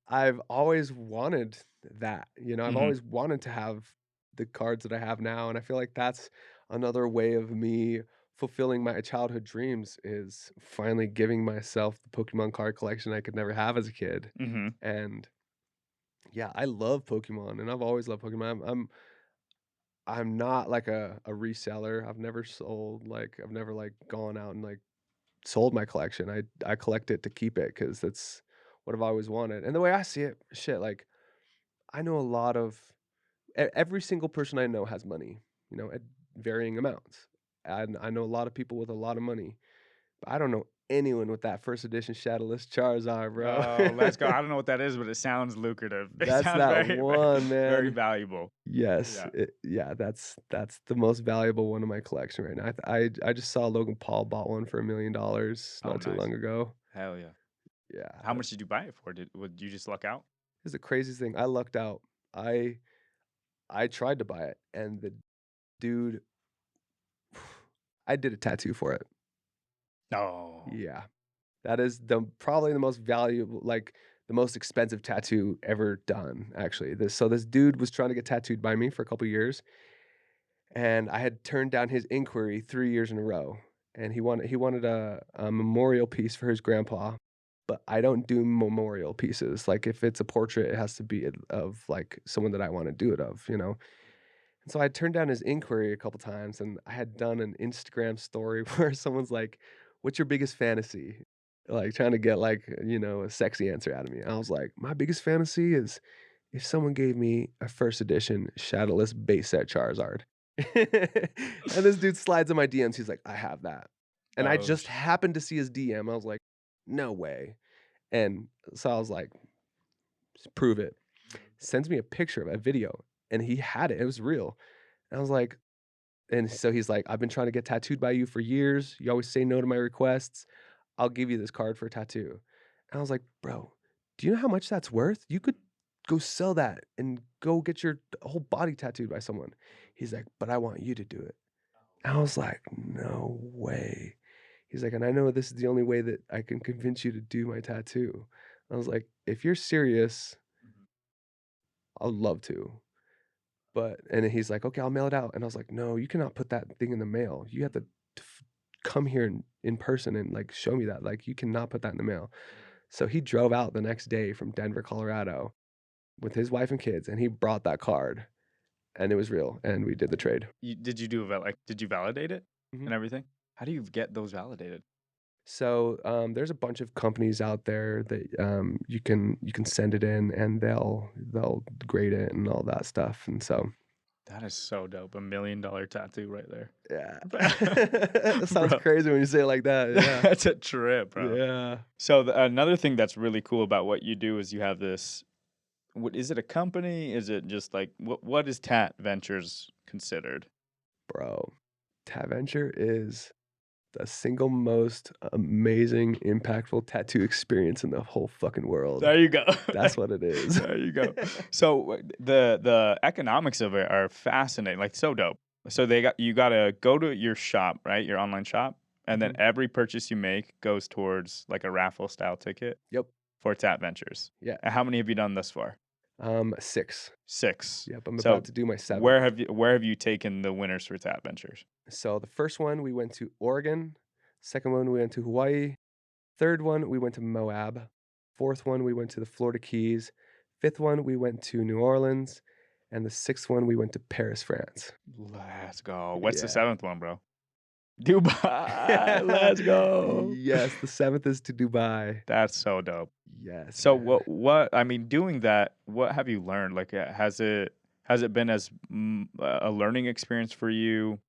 I've always wanted that. I've Hmm. always wanted to have the cards that I have now, and I feel like that's another way of me fulfilling my childhood dreams is finally giving myself the Pokemon card collection I could never have as a kid, Hmm. and, yeah, I love Pokemon, and I've always loved Pokemon. I'm not, like, a reseller. I've never, like, gone out and, like, sold my collection. I collect it to keep it because that's what I've always wanted, and the way I see it, shit, like, I know a lot of every single person I know has money, at varying amounts. And I know a lot of people with a lot of money, but I don't know anyone with that first edition Shadowless Charizard, bro. Oh, let's go. I don't know what that is, but it sounds lucrative. It That's sounds that very, very, one, very man. valuable. Yes, Yeah. yeah, that's the most valuable one in my collection right now. I just saw Logan Paul bought one for $1 million Oh, not too nice. long ago. Hell yeah. Yeah, How much did you buy it for? Would you just luck out? it's the craziest thing. I lucked out. I I tried to buy it, and the dude, I did a tattoo for it. No. Yeah. That is the probably the most valuable, like, the most expensive tattoo ever done, actually. This dude was trying to get tattooed by me for a couple years, and I had turned down his inquiry 3 years in a row, and he wanted a memorial piece for his grandpa, but I don't do memorial pieces. Like, if it's a portrait, it has to be of, like, someone that I wanna do it of, you know? And so I turned down his inquiry a couple times, and I had done an Instagram story where someone's like, "What's your biggest fantasy?" Like, trying to get, like, a sexy answer out of me. I was like, "My biggest fantasy is if someone gave me a first edition shadowless base set Charizard." And this dude slides in my DMs, he's like, "I have that." And I Oh, just happened to see his DM. I was like, "No way." And so I was like, "Prove it." Sends me a picture of a video, and he had it. It was real. And I was like, and so he's like, "I've been trying to get tattooed by you for years. You always say no to my requests. I'll give you this card for a tattoo." And I was like, "Bro, do you know how much that's worth? You could go sell that and go get your whole body tattooed by someone." He's like, "But I want you to do it." And I was like, "No way." He's like, "And I know this is the only way that I can convince you to do my tattoo." I was like, "If you're serious, I'd love to." But and then he's like, "Okay, I'll mail it out." And I was like, "No, you cannot put that thing in the mail. You have to come here in person and, like, show me that. Like, you cannot put that in the mail." So he drove out the next day from Denver, Colorado with his wife and kids, and he brought that card, and it was real, and we did the trade. Did you do did you validate it Mhm. and everything? How do you get those validated? So, there's a bunch of companies out there that, you can send it in, and they'll grade it and all that stuff, and so That is so dope. $1 million tattoo right there. yeah. It sounds Bro, crazy when you say it like that, yeah. that's a trip, bro. Yeah. So another thing that's really cool about what you do is you have this. What is it? A company? Is it just like what is Tat Ventures considered? Bro, Tat Venture is the single most amazing, impactful tattoo experience in the whole fucking world. There you go. That's what it is. There you go. So the economics of it are fascinating, like so dope. So you gotta go to your shop, right? Your online shop, and then Mhm. every purchase you make goes towards like a raffle style ticket Yep. for Tat Ventures. Yeah. And how many have you done thus far? 6. 6. Yep, I'm about So to do my where 7th. have you taken the winners for Tat Ventures? So the first one, we went to Oregon. Second one, we went to Hawaii. Third one, we went to Moab. Fourth one, we went to the Florida Keys. Fifth one, we went to New Orleans. And the sixth one, we went to Paris, France. Let's go. What's the Yeah. 7th one, bro? Dubai. Let's go. Yes, the 7th is to Dubai. That's so dope. Yes, So man. what I mean, doing that, what have you learned? Like, has it been as a learning experience for you?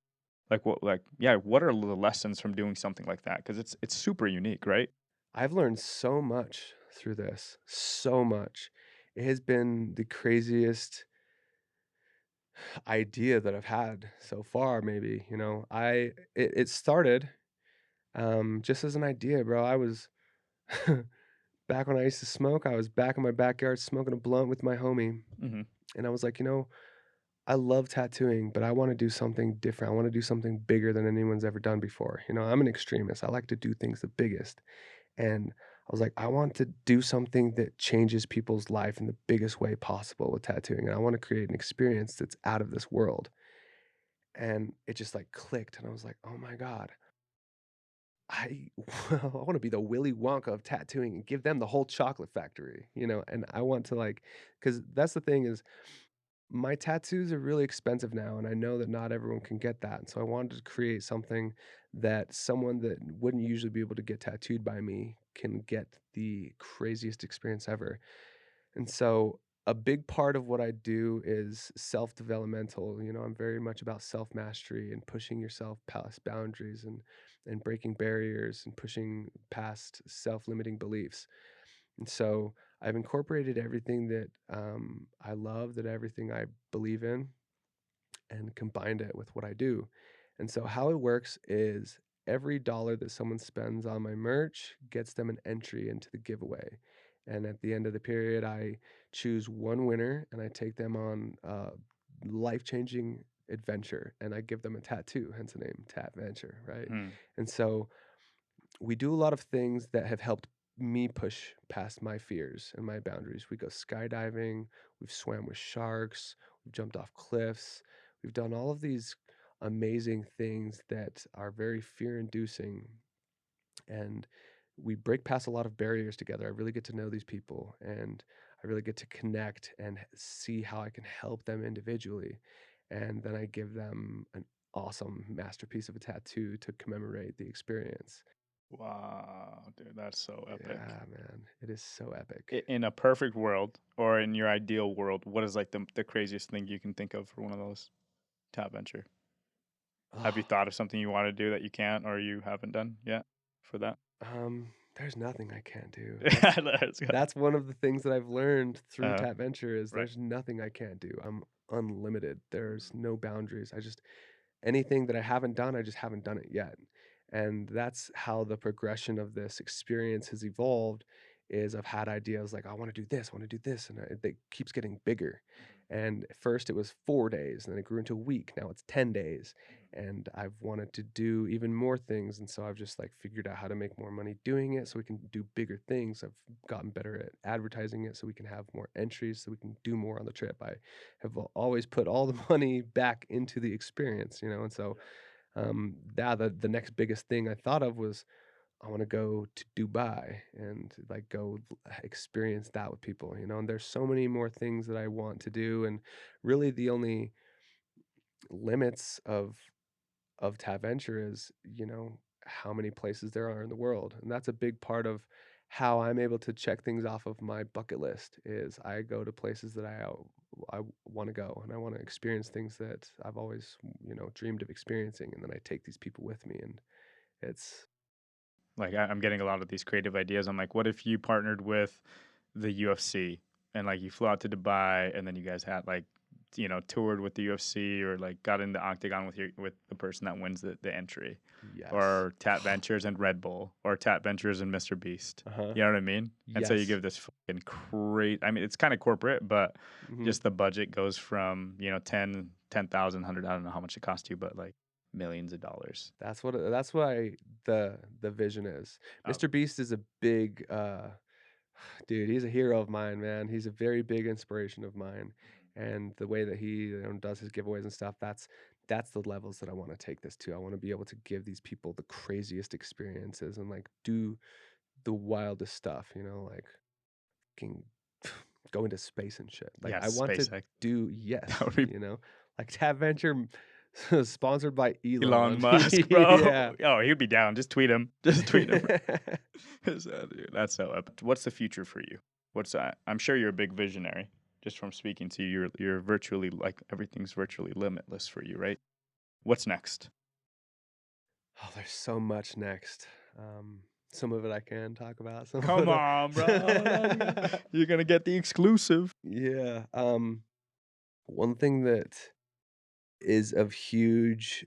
What are the lessons from doing something like that? Because it's super unique, right? I've learned so much through this, so much. It has been the craziest idea that I've had so far, maybe, you know. It started just as an idea, bro. I was back when I used to smoke, I was back in my backyard smoking a blunt with my homie, Hmm. and I was like, I love tattooing, but I want to do something different. I want to do something bigger than anyone's ever done before. I'm an extremist. I like to do things the biggest. And I was like, I want to do something that changes people's life in the biggest way possible with tattooing. And I want to create an experience that's out of this world. And it just like clicked. And I was like, oh my God, I, I want to be the Willy Wonka of tattooing and give them the whole chocolate factory, And I want to because that's the thing is, my tattoos are really expensive now, and I know that not everyone can get that. And so I wanted to create something that someone that wouldn't usually be able to get tattooed by me can get the craziest experience ever. And so a big part of what I do is self-developmental. I'm very much about self-mastery and pushing yourself past boundaries and breaking barriers and pushing past self-limiting beliefs. And so I've incorporated everything that I love, that everything I believe in, and combined it with what I do. And so how it works is every dollar that someone spends on my merch gets them an entry into the giveaway. And at the end of the period, I choose one winner and I take them on a life-changing adventure and I give them a tattoo, hence the name Tat Venture, right? Hmm. And so we do a lot of things that have helped me push past my fears and my boundaries. We go skydiving, we've swam with sharks, we've jumped off cliffs, we've done all of these amazing things that are very fear inducing. And we break past a lot of barriers together. I really get to know these people and I really get to connect and see how I can help them individually. And then I give them an awesome masterpiece of a tattoo to commemorate the experience. Wow, dude, that's so epic. Yeah, man, it is so epic. In a perfect world, or in your ideal world, what is like the craziest thing you can think of for one of those Tat Venture? Have you Oh, thought of something you want to do that you can't or you haven't done yet for that? there's nothing I can't do. Let's go. That's one of the things that I've learned through Uh, Tat Venture is right. there's nothing I can't do. I'm unlimited. There's no boundaries. I just anything that I haven't done, I just haven't done it yet. And that's how the progression of this experience has evolved is I've had ideas like I want to do this, I want to do this, and it keeps getting bigger. And at first it was 4 days, and then it grew into a week. Now it's 10 days. And I've wanted to do even more things. And so I've just like figured out how to make more money doing it so we can do bigger things. I've gotten better at advertising it so we can have more entries, so we can do more on the trip. I have always put all the money back into the experience, you know. And so the next biggest thing I thought of was I want to go to Dubai and like go experience that with people, you know. And there's so many more things that I want to do, and really the only limits of Tat Venture is, you know, how many places there are in the world. And that's a big part of how I'm able to check things off of my bucket list is I go to places that I want to go and I want to experience things that I've always, you know, dreamed of experiencing. And then I take these people with me and it's, Like I'm getting a lot of these creative ideas. I'm like, what if you partnered with the UFC and like you flew out to Dubai and then you guys had like, toured with the UFC or like got in the octagon with the person that wins the entry, yes. or Tat Ventures and Red Bull, or Tat Ventures and Mr. Beast. Uh-huh. You know what I mean? And so you Yes. give this fucking great. I mean, it's kind of corporate, but Hmm. just the budget goes from 10,000, 100. I don't know how much it cost you, but like millions of dollars. That's why the vision is. Oh, Mr. Beast is a big dude, he's a hero of mine, man. He's a very big inspiration of mine. And the way that he, you know, does his giveaways and stuff, that's the levels that I want to take this to. I want to be able to give these people the craziest experiences and like do the wildest stuff, you know, like can go into space and shit. Like I yes, want to SpaceX. do That yes, would be you know, like Tab Venture sponsored by Elon Elon. Musk, Yeah. bro. Oh, he'd be down. Just tweet him. Just tweet him. So, dude, that's so epic. What's the future for you? I'm sure you're a big visionary. Just from speaking to you, you're virtually like everything's virtually limitless for you, right? What's next? Oh, there's so much next. Some of it I can talk about. Some Come of on, bro. it, You're gonna get the exclusive. yeah. One thing that is of huge,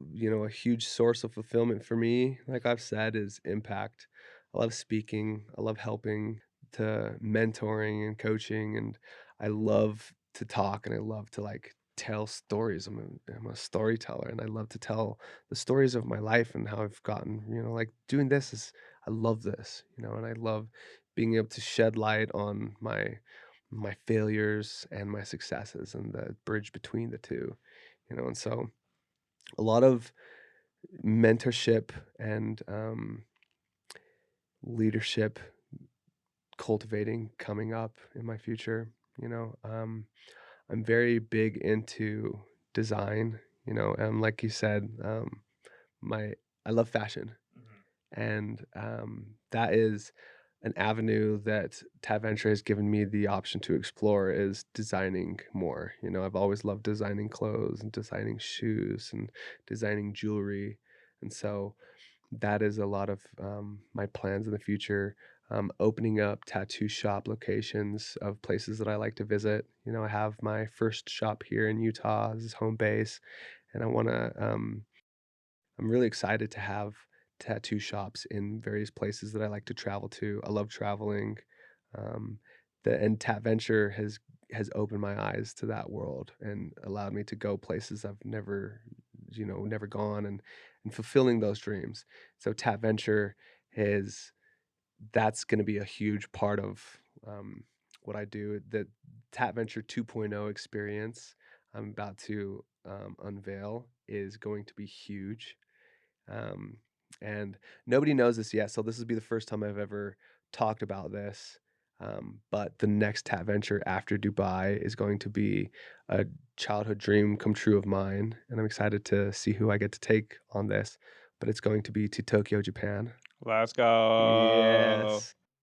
you know, a huge source of fulfillment for me, like I've said, is impact. I love speaking. I love helping, to mentoring and coaching, and I love to talk and I love to like tell stories. I'm a storyteller, and I love to tell the stories of my life and how I've gotten, you know, like doing this is I love this, you know, and I love being able to shed light on my failures and my successes and the bridge between the two, you know. And so a lot of mentorship and leadership cultivating coming up in my future, you know. I'm very big into design, you know, and like you said, my I love fashion, and that is an avenue that Tat Venture has given me the option to explore is designing more. You know, I've always loved designing clothes and designing shoes and designing jewelry, and so that is a lot of my plans in the future. Opening up tattoo shop locations of places that I like to visit. You know, I have my first shop here in Utah. This is home base, and I want to I'm really excited to have tattoo shops in various places that I like to travel to. I love traveling. Um, and Tat Venture has opened my eyes to that world and allowed me to go places I've never gone, and fulfilling those dreams. So Tat Venture is that's going to be a huge part of what I do. The Tat Venture 2.0 experience I'm about to unveil is going to be huge. Um, and nobody knows this yet, so this will be the first time I've ever talked about this. But the next Tat Venture after Dubai is going to be a childhood dream come true of mine, and I'm excited to see who I get to take on this. But it's going to be to Tokyo, Japan. Let's go.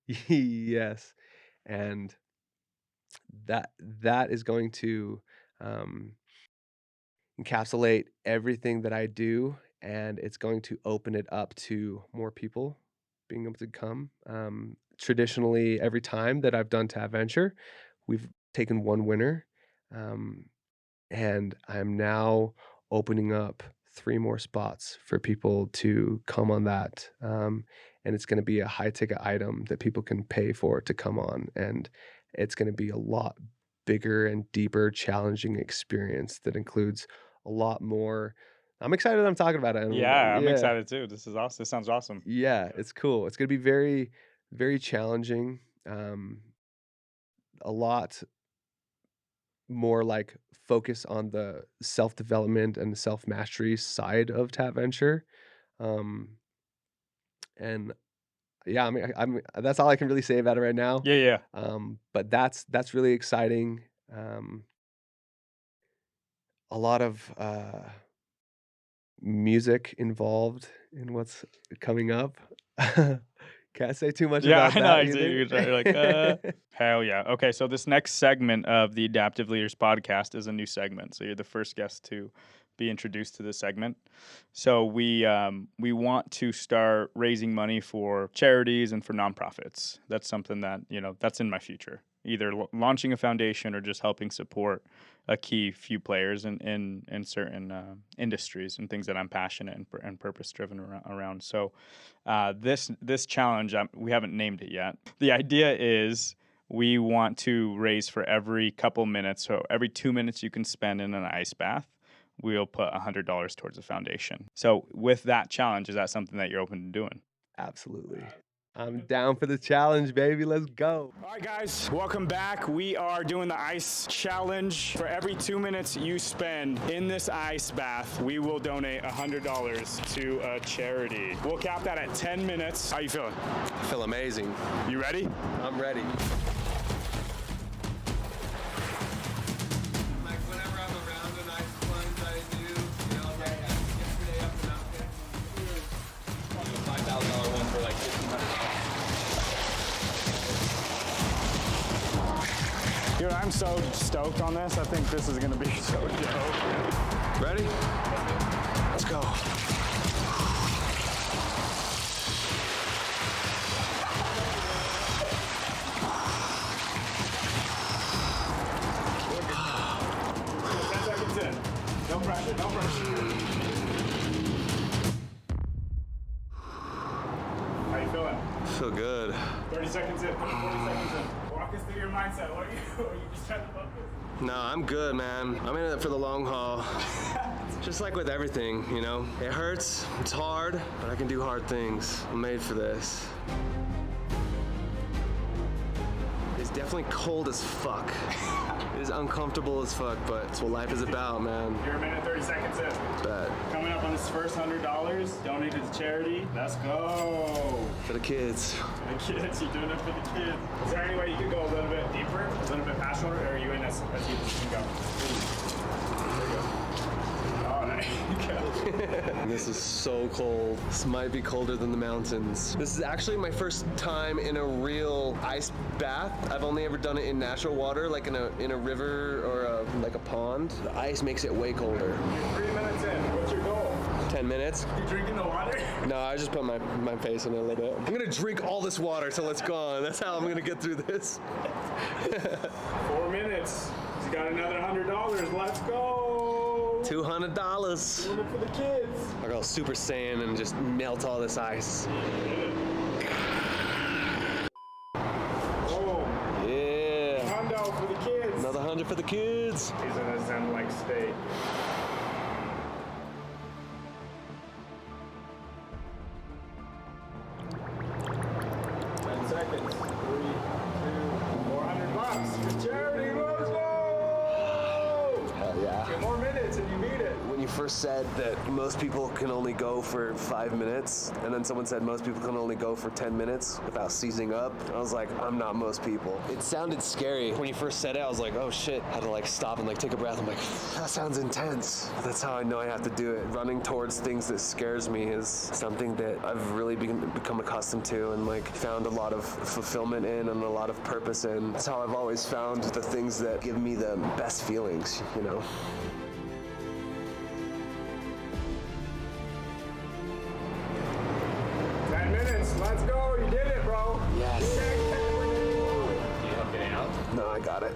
Yes. Yes. And that is going to um, encapsulate everything that I do, and it's going to open it up to more people being able to come. Traditionally, every time that I've done Tab Venture, we've taken one winner, um, and I'm now opening up 3 more spots for people to come on that. And it's going to be a high ticket item that people can pay for to come on, and it's going to be a lot bigger and deeper, challenging experience that includes a lot more. I'm excited. I'm talking about it. Yeah, I'm Yeah, excited too. This is awesome. This sounds awesome. yeah, it's cool. It's going to be very, very challenging. A lot more like focus on the self-development and the self-mastery side of Tat Venture. Um, and yeah, I mean, I'm that's all I can really say about it right now. Yeah, yeah. But that's really exciting. Um, a lot of music involved in what's coming up. Can't say too much Yeah, about I know. that You're either. like, hell yeah. Okay, so this next segment of the Adaptive Leaders podcast is a new segment. So you're the first guest to be introduced to this segment. So we want to start raising money for charities and for nonprofits. That's something that that's in my future. Either launching a foundation or just helping support a key few players in certain industries and things that I'm passionate and purpose driven around. So this challenge, we haven't named it yet. The idea is we want to raise for every couple minutes. So every 2 minutes you can spend in an ice bath, we'll put $100 towards a foundation. So with that challenge, is that something that you're open to doing? Absolutely. I'm down for the challenge, baby. Let's go. All right, guys, welcome back. We are doing the ice challenge. For every 2 minutes you spend in this ice bath, we will donate $100 to a charity. We'll cap that at 10 minutes. How you feeling? I feel amazing. You ready? I'm ready. Like whenever I'm around a nice plunge, I do, like yesterday up in Mountain. $5,000 one for like $1,500. Dude, I'm so stoked on this. I think this is gonna be so dope. Ready? Let's go. No pressure, no pressure. How you feeling? Feel good. 30 seconds in, 40 seconds in. Walk us through your mindset. What are you just trying to focus? No, I'm good, man. I'm in it for the long haul. Just like with everything, It hurts, it's hard, but I can do hard things. I'm made for this. It's definitely cold as fuck. It is uncomfortable as fuck, but it's what life is about, man. You're a minute, 30 seconds in. Bet. Coming up on this first $100, donated to charity. Let's go. For the kids. For the kids, you're doing it for the kids. Is there any way you could go a little bit deeper, a little bit past shoulder, or are you in as deep as you can go? There you go. Oh, nice. This is so cold. This might be colder than the mountains. This is actually my first time in a real ice bath. I've only ever done it in natural water, like in a river or like a pond. The ice makes it way colder. You're 3 minutes in. What's your goal? 10 minutes. You drinking the water? No, I just put my face in it a little bit. I'm gonna drink all this water till it's gone. That's how I'm gonna get through this. 4 minutes. You got another $100. Let's go. $200. Doing it for the kids. I'll go Super Saiyan and just melt all this ice. Oh, Yeah. hundo for the kids. Another 100 for the kids. He's in a zen-like state. Seconds. 3, 2, $400 for charity. Let's go! Hell yeah. 10 more minutes and you beat it. When you first said that most people can only go for 5 minutes, and then someone said most people can only go for 10 minutes without seizing up, I was like, I'm not most people. It sounded scary. When you first said it, I was like, oh shit. I had to like stop and like take a breath. I'm like, that sounds intense. That's how I know I have to do it. Running towards things that scares me is something that I've really become accustomed to and like found a lot of fulfillment in and a lot of purpose in. That's how I've always found the things that give me the best feelings, you know? 10 minutes. Let's go. You did it, bro. Yes. Do you have getting out? No, I got it.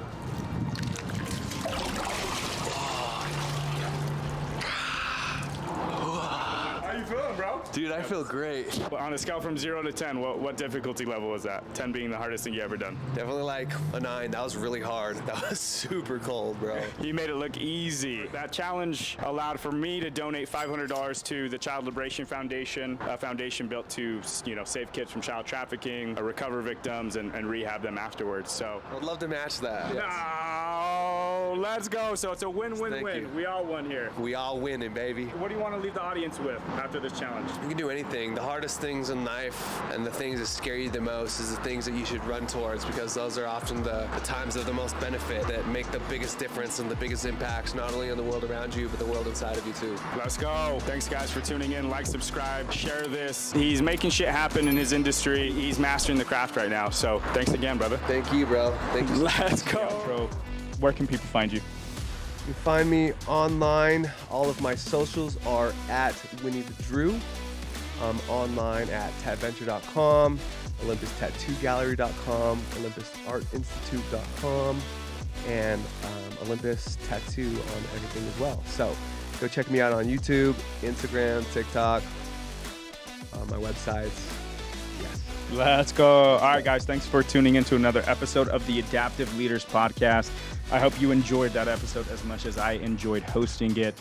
How you feeling, bro? Dude, I feel great. Well, on a scale from 0 to 10, what difficulty level was that? 10 being the hardest thing you ever done. Definitely like a 9. That was really hard. That was super cold, bro. He made it look easy. That challenge allowed for me to donate $500 to the Child Liberation Foundation, a foundation built to, save kids from child trafficking, recover victims, and rehab them afterwards. So, I'd love to match that. oh, let's go. So it's a Thank win-win-win. you. We all won here. We all winning, baby. What do you want to leave the audience with after this challenge? You can do anything. The hardest things in life and the things that scare you the most is the things that you should run towards because those are often the times of the most benefit that make the biggest difference and the biggest impacts, not only on the world around you, but the world inside of you too. Let's go. Thanks, guys, for tuning in. Like, subscribe, share this. He's making shit happen in his industry. He's mastering the craft right now. So thanks again, brother. Thank you, bro. Thank you. Let's go. Bro, where can people find you? You can find me online. All of my socials are at Winnie The Jroo. I'm online at tatventures.com, olympustattoogallery.com, olympusartinstitute.com, and Olympus Tattoo on everything as well. So go check me out on YouTube, Instagram, TikTok, my websites. Yes. Let's go. All right, guys, thanks for tuning in to another episode of the Adaptive Leaders Podcast. I hope you enjoyed that episode as much as I enjoyed hosting it.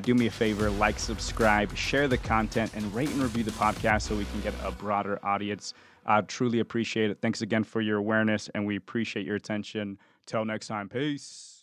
Do me a favor, like, subscribe, share the content, and rate and review the podcast so we can get a broader audience. I truly appreciate it. Thanks again for your awareness, and we appreciate your attention. Till next time, peace.